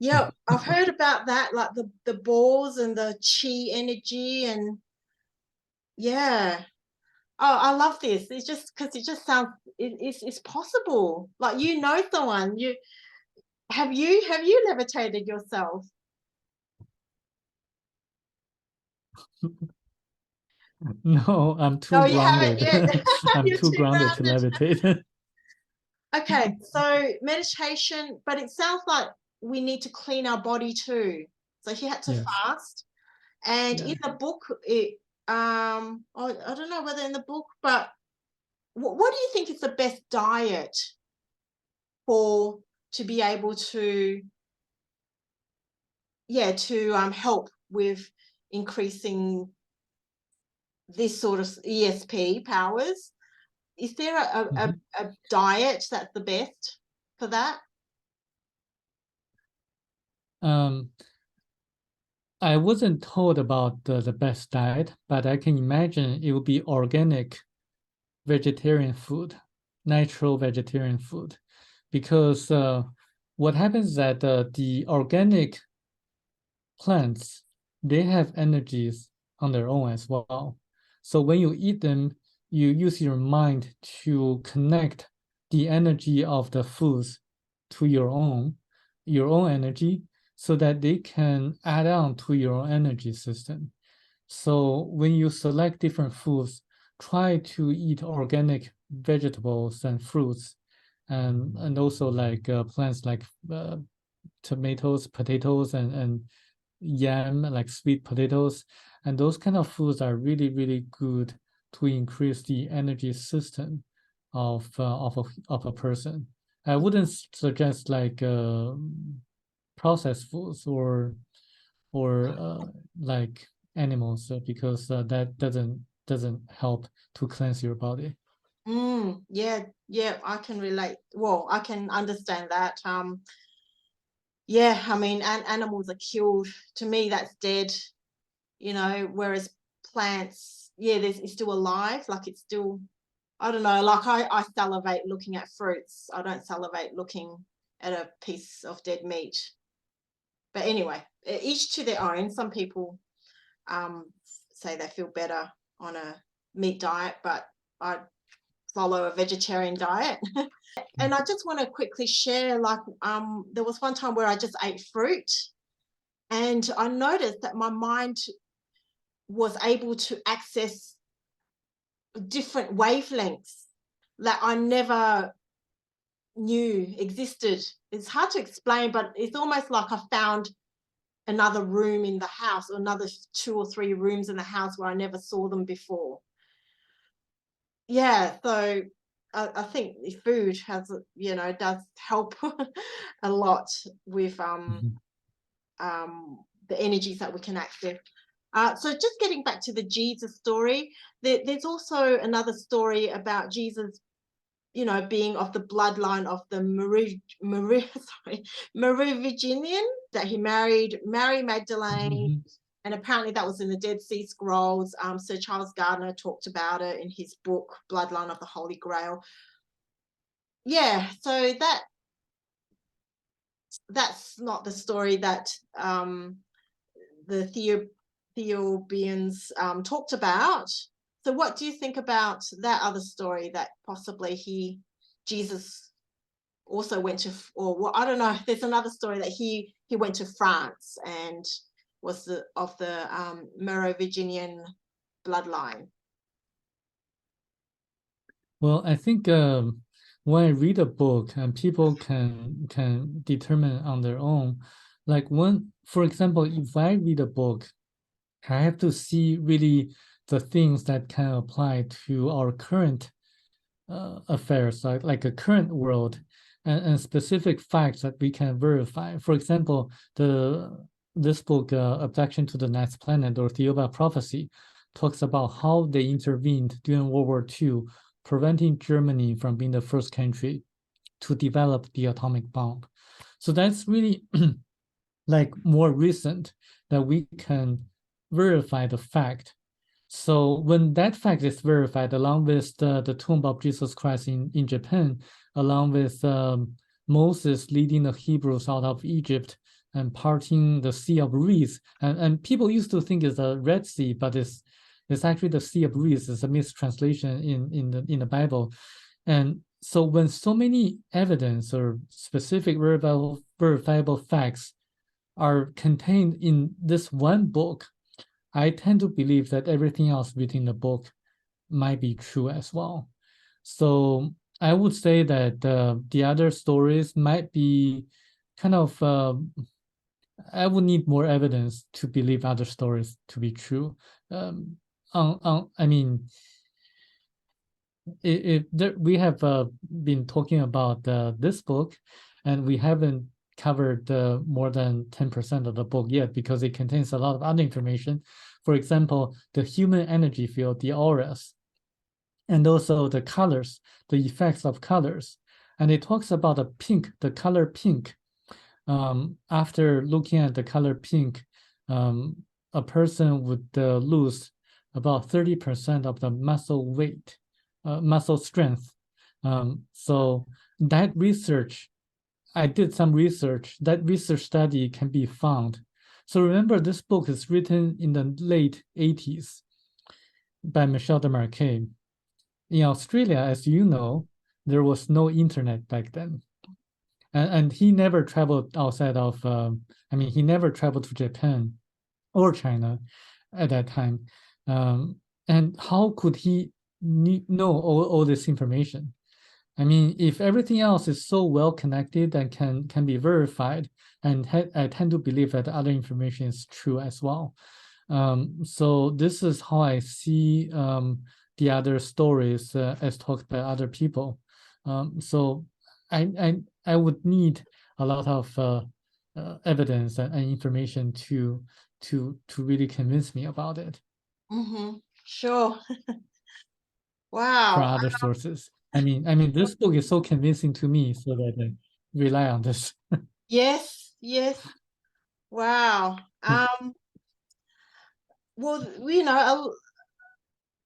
Yeah, I've heard about that, like the balls and the chi energy, and yeah. Oh, I love this. It's just because it just sounds it's possible. Like you know someone. You levitated yourself? No, I'm too No, you haven't grounded. yet. I'm You're too too grounded to grounded. levitate. Okay, so meditation, but it sounds like we need to clean our body too. So he had to Yes. fast. And Yeah. in the book, I don't know whether in the book, but what do you think is the best diet? to be able to help with increasing this sort of ESP powers. Is there a diet that's the best for that? I wasn't told about the best diet, but I can imagine it would be organic vegetarian food, natural vegetarian food, because what happens is that the organic plants, they have energies on their own as well. So when you eat them, you use your mind to connect the energy of the foods to your own energy, so that they can add on to your own energy system. So when you select different foods, try to eat organic vegetables and fruits, and also like plants like tomatoes, potatoes, and yam, like sweet potatoes. And those kind of foods are really, really good to increase the energy system of a person. I wouldn't suggest like processed foods or like animals, because that doesn't help to cleanse your body. Yeah, I can relate. Well, I can understand that. Yeah, I mean, animals are killed. To me, that's dead, whereas plants, it's still alive. Like, it's still, I don't know, like I salivate looking at fruits. I don't salivate looking at a piece of dead meat. But anyway, each to their own. Some people say they feel better on a meat diet, but I follow a vegetarian diet. And I just want to quickly share, like, there was one time where I just ate fruit, and I noticed that my mind was able to access different wavelengths that I never knew existed. It's hard to explain, but it's almost like I found another room in the house, or another 2 or 3 rooms in the house where I never saw them before. Yeah, so I think food has, does help a lot with the energies that we can access. So just getting back to the Jesus story, there's also another story about Jesus, being of the bloodline of the Merovingian, that he married Mary Magdalene, and apparently that was in the Dead Sea Scrolls. Sir Charles Gardner talked about it in his book, Bloodline of the Holy Grail. Yeah, so that's not the story that the Thiaooubians talked about. So what do you think about that other story, that possibly Jesus also went to, or what, I don't know, there's another story that he went to France and was of the Merovingian bloodline? Well, I think when I read a book, and people can determine on their own, like for example, if I read a book, I have to see really the things that can apply to our current affairs, like a current world, and specific facts that we can verify. For example, this book, Abduction to the Next Planet, or Thiaoouba Prophecy, talks about how they intervened during World War II, preventing Germany from being the first country to develop the atomic bomb. So that's really like more recent, that we can verify the fact. So when that fact is verified, along with the tomb of Jesus Christ in Japan, along with Moses leading the Hebrews out of Egypt and parting the Sea of Reeds, and people used to think it's the Red Sea, but it's actually the Sea of Reeds. It's a mistranslation in the Bible. And so when so many evidence or specific verifiable facts are contained in this one book, I tend to believe that everything else within the book might be true as well. So I would say that the other stories might be kind of, I would need more evidence to believe other stories to be true. I mean, we have been talking about this book, and we haven't covered more than 10% of the book yet because it contains a lot of other information. For example, the human energy field, the auras, and also the colors, the effects of colors. And it talks about the color pink. After looking at the color pink, a person would lose about 30% of the muscle weight, muscle strength. So that research, I did some research, that research study can be found. So remember, this book is written in the late 80s by Michel Desmarquet. In Australia, as you know, there was no internet back then. And he never traveled outside of, he never traveled to Japan or China at that time. And how could he know all this information? I mean, if everything else is so well connected and can be verified, and I tend to believe that other information is true as well. So this is how I see the other stories as talked by other people. So I would need a lot of evidence and information to really convince me about it. Mm-hmm. Sure. Wow. From other sources. I mean, this book is so convincing to me, so that I rely on this. Yes, yes. Wow. Well, you know,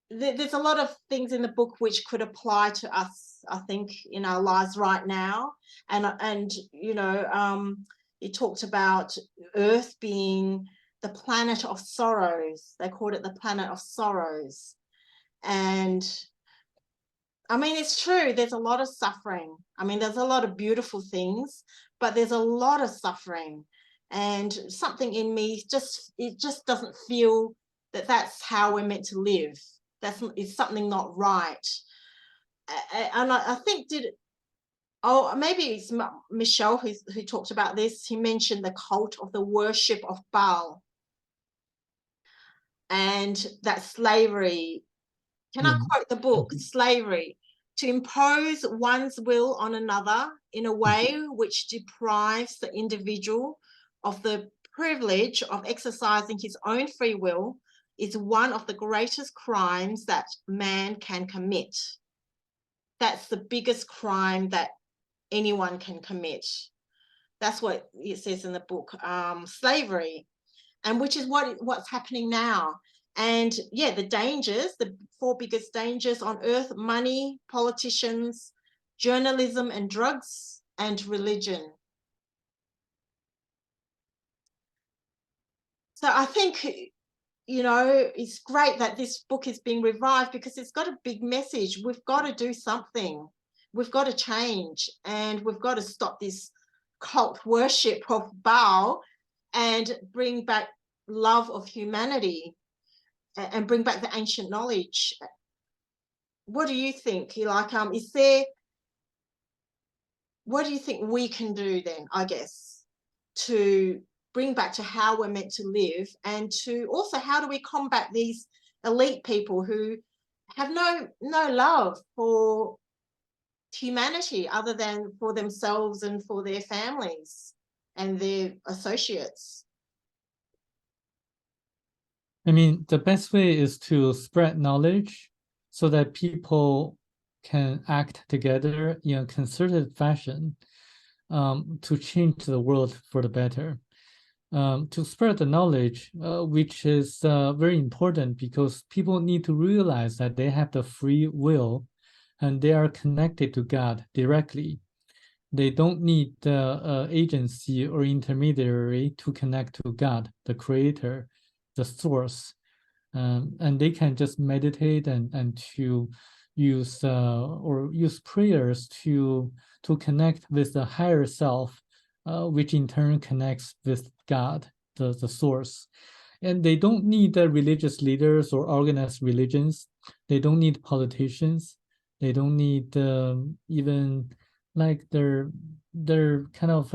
there's a lot of things in the book which could apply to us, I think, in our lives right now. And you know, it talked about Earth being the planet of sorrows. They called it the planet of sorrows. And I mean, it's true, there's a lot of suffering. I mean, there's a lot of beautiful things, but there's a lot of suffering. And something in me it just doesn't feel that that's how we're meant to live. Is something not right. And I think maybe it's Michel who talked about this. He mentioned the cult of the worship of Baal and that slavery. Can I quote the book? Slavery, to impose one's will on another in a way which deprives the individual of the privilege of exercising his own free will, is one of the greatest crimes that man can commit. That's the biggest crime that anyone can commit. That's what it says in the book, slavery, and which is what's happening now. And yeah, the dangers, the 4 biggest dangers on earth: money, politicians, journalism and drugs, and religion. So I think, you know, it's great that this book is being revived because it's got a big message. We've got to do something. We've got to change, and we've got to stop this cult worship of Baal and bring back love of humanity and bring back the ancient knowledge. What do you think? Like, what do you think we can do then, I guess, to bring back to how we're meant to live, and to also, how do we combat these elite people who have no love for humanity other than for themselves and for their families and their associates? I mean, the best way is to spread knowledge so that people can act together in a concerted fashion to change the world for the better. To spread the knowledge, which is very important because people need to realize that they have the free will and they are connected to God directly. They don't need the agency or intermediary to connect to God, the creator, the source. And they can just meditate and to use prayers to connect with the higher self, which in turn connects with God, the source. And they don't need the religious leaders or organized religions. They don't need politicians. They don't need even like their kind of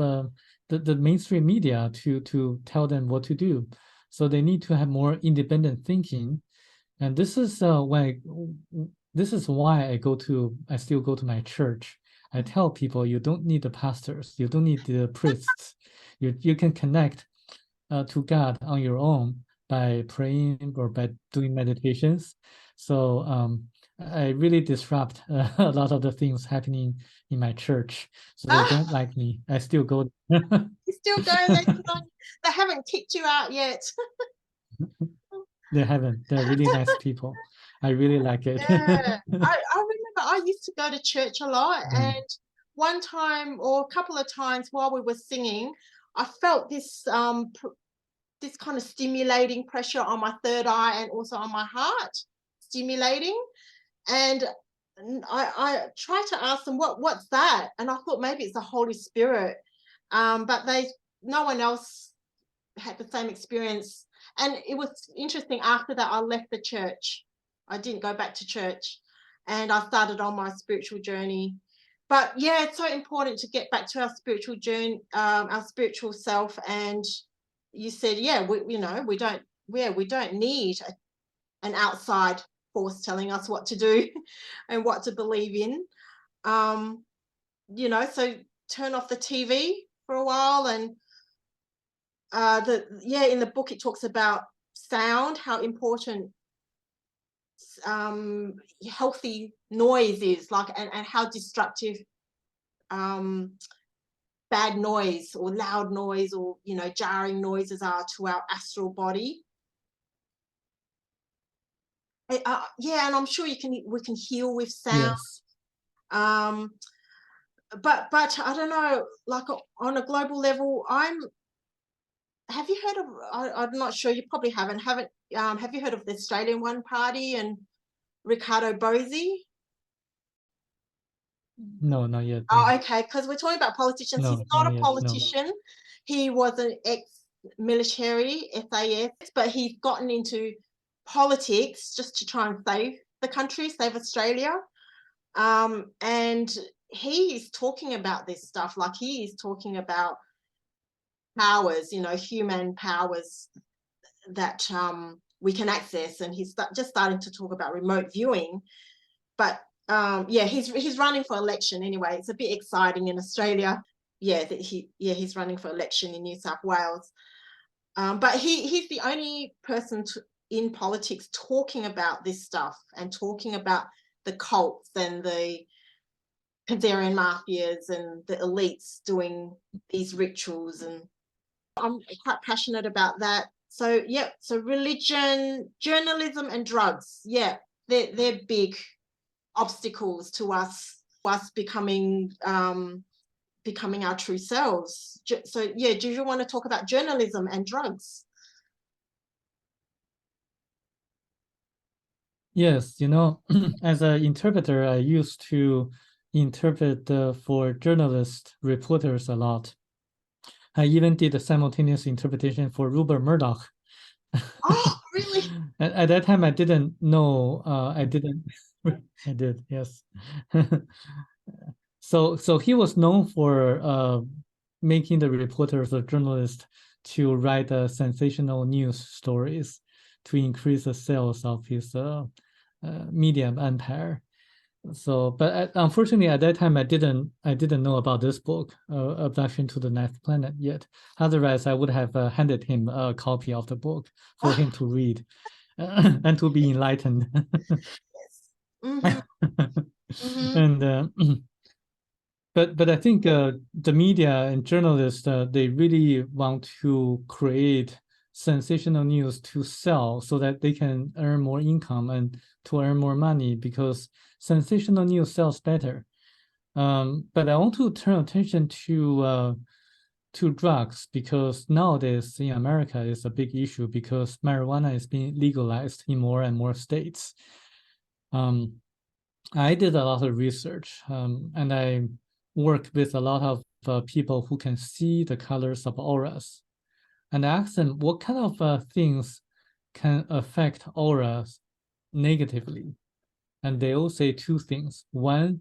the mainstream media to tell them what to do. So they need to have more independent thinking. And this is this is why I still go to my church. I tell people, you don't need the pastors, you don't need the priests. You can connect to God on your own by praying or by doing meditations. So I really disrupt a lot of the things happening in my church. So they don't like me. I still go. You still go there? They haven't kicked you out yet. They haven't. They're really nice people. I really like it. Yeah, I remember I used to go to church a lot, and one time or a couple of times while we were singing, I felt this this kind of stimulating pressure on my third eye and also on my heart, stimulating. And I tried to ask them what's that, and I thought maybe it's the Holy Spirit, but no one else had the same experience. And it was interesting. After that, I left the church. I didn't go back to church, and I started on my spiritual journey. But yeah, it's so important to get back to our spiritual journey, our spiritual self. And you said, yeah, we don't need an outside force telling us what to do and what to believe in. So turn off the TV for a while. And in the book it talks about sound, how important healthy noise is, like, and how destructive bad noise or loud noise or jarring noises are to our astral body. And I'm sure we can heal with sound. Yes. But I don't know, like on a global level, have you heard of, I'm not sure, you probably haven't have you heard of the Australian One Party and Ricardo Bosi? No, not yet. Oh, No. okay, because we're talking about politicians. No, He's not a yet, politician. No. He was an ex-military, SAS, but he's gotten into politics just to try and save the country, save Australia. And he is talking about this stuff, like he is talking about powers, human powers that we can access. And he's just starting to talk about remote viewing. But he's running for election anyway. It's a bit exciting in Australia. He's running for election in New South Wales. But he's the only person in politics talking about this stuff and talking about the cults and the Khazarian mafias and the elites doing these rituals. And I'm quite passionate about that. So religion, journalism, and drugs, they're big obstacles to us becoming our true selves. So do you want to talk about journalism and drugs? Yes, as an interpreter, I used to interpret for journalists, reporters a lot. I even did a simultaneous interpretation for Rupert Murdoch. Oh, really? At that time, I didn't know. I did, yes. So he was known for making the reporters or journalists to write sensational news stories to increase the sales of his media empire. So, but unfortunately, at that time, I didn't know about this book, Abduction to the Ninth Planet, yet. Otherwise, I would have handed him a copy of the book for him to read and to be enlightened. Yes. Mm-hmm. And but I think the media and journalists, they really want to create sensational news to sell so that they can earn more income and to earn more money, because sensational news sells better. But I want to turn attention to drugs, because nowadays in America is a big issue because marijuana is being legalized in more and more states. I did a lot of research, and I work with a lot of people who can see the colors of auras. And I asked them what kind of things can affect auras negatively. And they all say two things. One,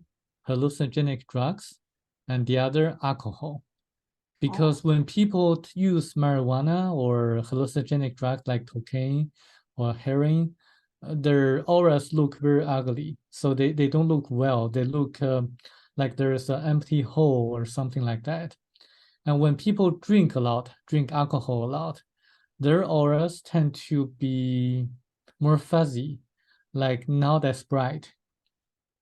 hallucinogenic drugs, and the other, alcohol. Because when people use marijuana or hallucinogenic drugs like cocaine or heroin, their auras look very ugly. So they don't look well. They look like there's an empty hole or something like that. And when people drink a lot, drink alcohol a lot, their auras tend to be more fuzzy, like not as bright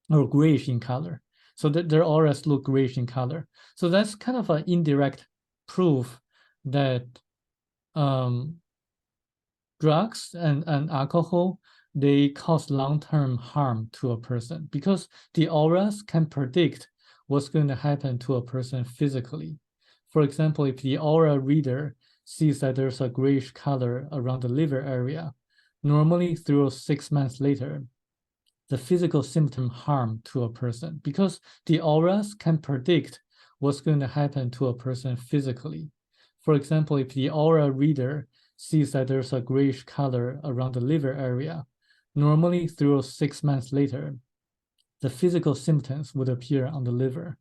or grayish in color. So their auras look grayish in color. So that's kind of an indirect proof that drugs and alcohol, they cause long-term harm to a person because the auras can predict what's going to happen to a person physically. For example, if the aura reader sees that there's a grayish color around the liver area, normally 3 or 6 months later, the physical symptom harm to a person because the auras can predict what's going to happen to a person physically. For example, if the aura reader sees that there's a grayish color around the liver area, normally 3 or 6 months later, the physical symptoms would appear on the liver.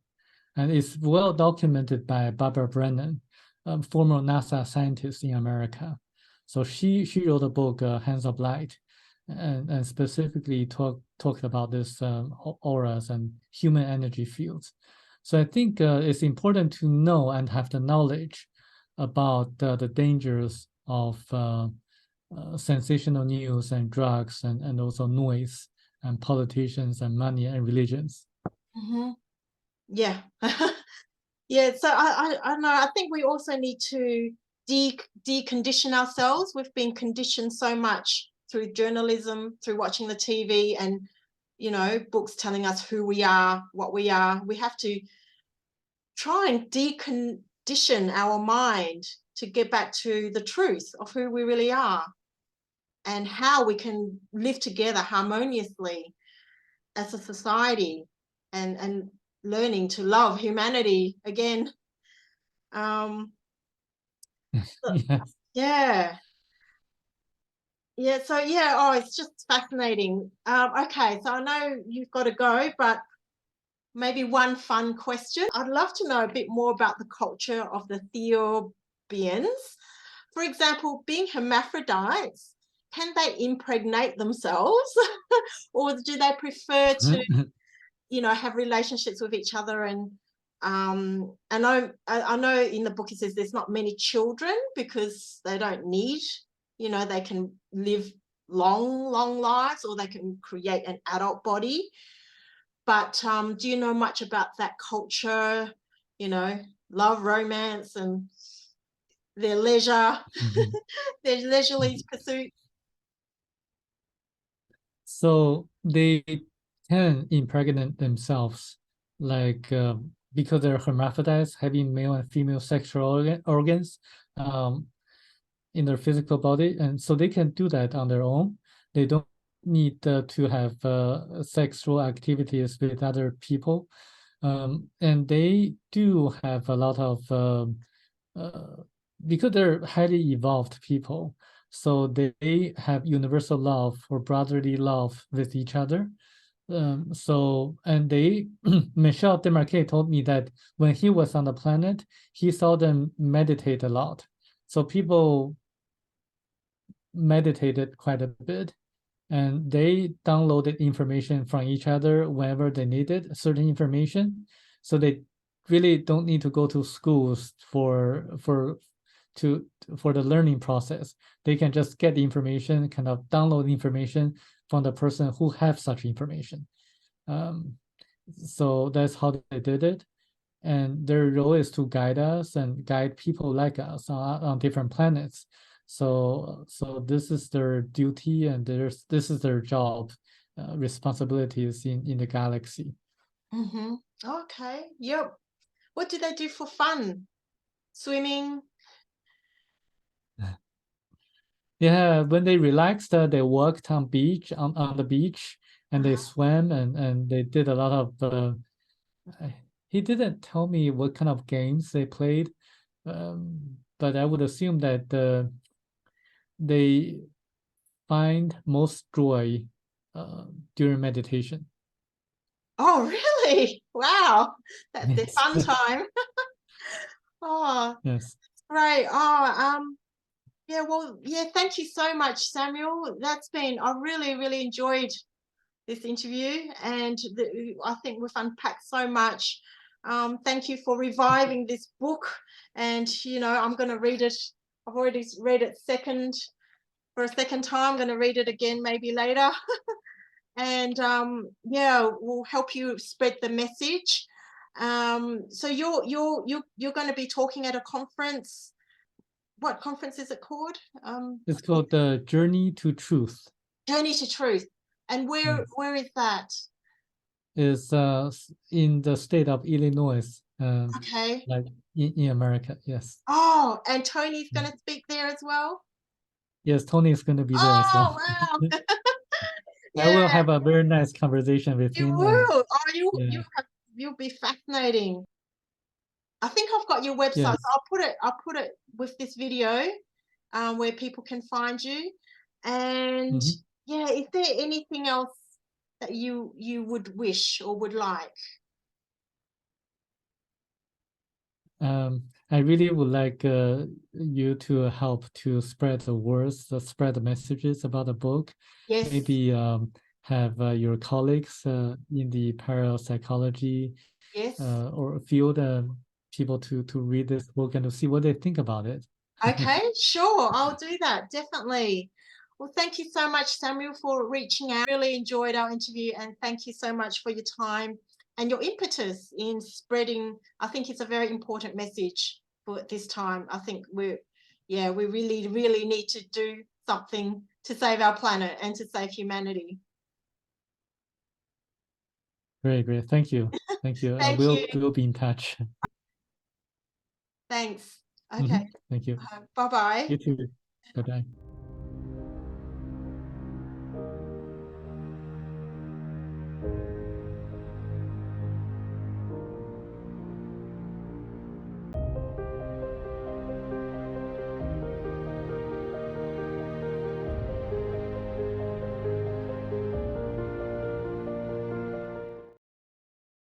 And it's well documented by Barbara Brennan, former NASA scientist in America. So she wrote a book, Hands of Light, and specifically talked about this auras and human energy fields. So I think it's important to know and have the knowledge about the dangers of sensational news and drugs and also noise and politicians and money and religions. Mm-hmm. Yeah. Yeah, so I know, I think we also need to decondition ourselves. We've been conditioned so much through journalism, through watching the TV and, you know, books telling us who we are, what we are. We have to try and decondition our mind to get back to the truth of who we really are and how we can live together harmoniously as a society and learning to love humanity again. Yes. Yeah. Yeah, so yeah, oh, it's just fascinating. Okay, so I know you've got to go, but maybe one fun question. I'd love to know a bit more about the culture of the Thiaooubians. For example, being hermaphrodites, can they impregnate themselves or do they prefer to, you know, have relationships with each other? And I know in the book it says there's not many children because they don't need, you know, they can live long lives or they can create an adult body. But do you know much about that culture, you know, love, romance and their leisure, their leisurely pursuit? So they can impregnate themselves, like because they're hermaphrodites, having male and female sexual organs in their physical body, and so they can do that on their own. They don't need to have sexual activities with other people, and they do have a lot of because they're highly evolved people. So they have universal love or brotherly love with each other. And they, Michel Desmarquet told me that when he was on the planet, he saw them meditate a lot. So people meditated quite a bit and they downloaded information from each other whenever they needed certain information. So they really don't need to go to schools for the learning process. They can just get the information, kind of download information from the person who have such information. So that's how they did it. And their role is to guide us and guide people like us on different planets. So this is their duty and this is their job, responsibilities in the galaxy. Mm-hmm. Okay. Yep. What do they do for fun? Swimming? Yeah, when they relaxed, they walked on the beach and they swam and they did a lot of he didn't tell me what kind of games they played, but I would assume that they find most joy during meditation. Oh, really? Wow. That's their Yes. fun time. Oh, Yes. great. Oh, Yeah, well, yeah, thank you so much, Samuel. I really, really enjoyed this interview, and I think we've unpacked so much. Thank you for reviving this book, and I'm going to read it. I've already read it for a second time. I'm going to read it again maybe later, and yeah, we'll help you spread the message. So you're going to be talking at a conference. What conference is it called? It's called the Journey to Truth. Journey to Truth. And where is that? Is in the state of Illinois, Okay. like in America. Yes. Oh, and Tony's going to speak there as well? Yes, Tony is going to be there as Oh, well. wow. I will Yeah, have a very nice conversation with you him. And will. Oh, yeah, you'll be fascinating. I think I've got your website, yes. so I'll put it with this video, where people can find you. And yeah, is there anything else that you would wish or would like? I really would like you to help to spread the words, spread the messages about the book. Yes. Maybe have your colleagues in the parapsychology Yes. or field people to read this book and to see what they think about it. Okay, sure. I'll do that. Definitely. Well, thank you so much, Samuel, for reaching out. Really enjoyed our interview, and thank you so much for your time and your impetus in spreading. I think it's a very important message for this time. I think we really, really need to do something to save our planet and to save humanity. Great, great. Thank you. Thank you. Thank you. We'll be in touch. Thanks. Okay. Thank you. Bye-bye. You too. Bye-bye.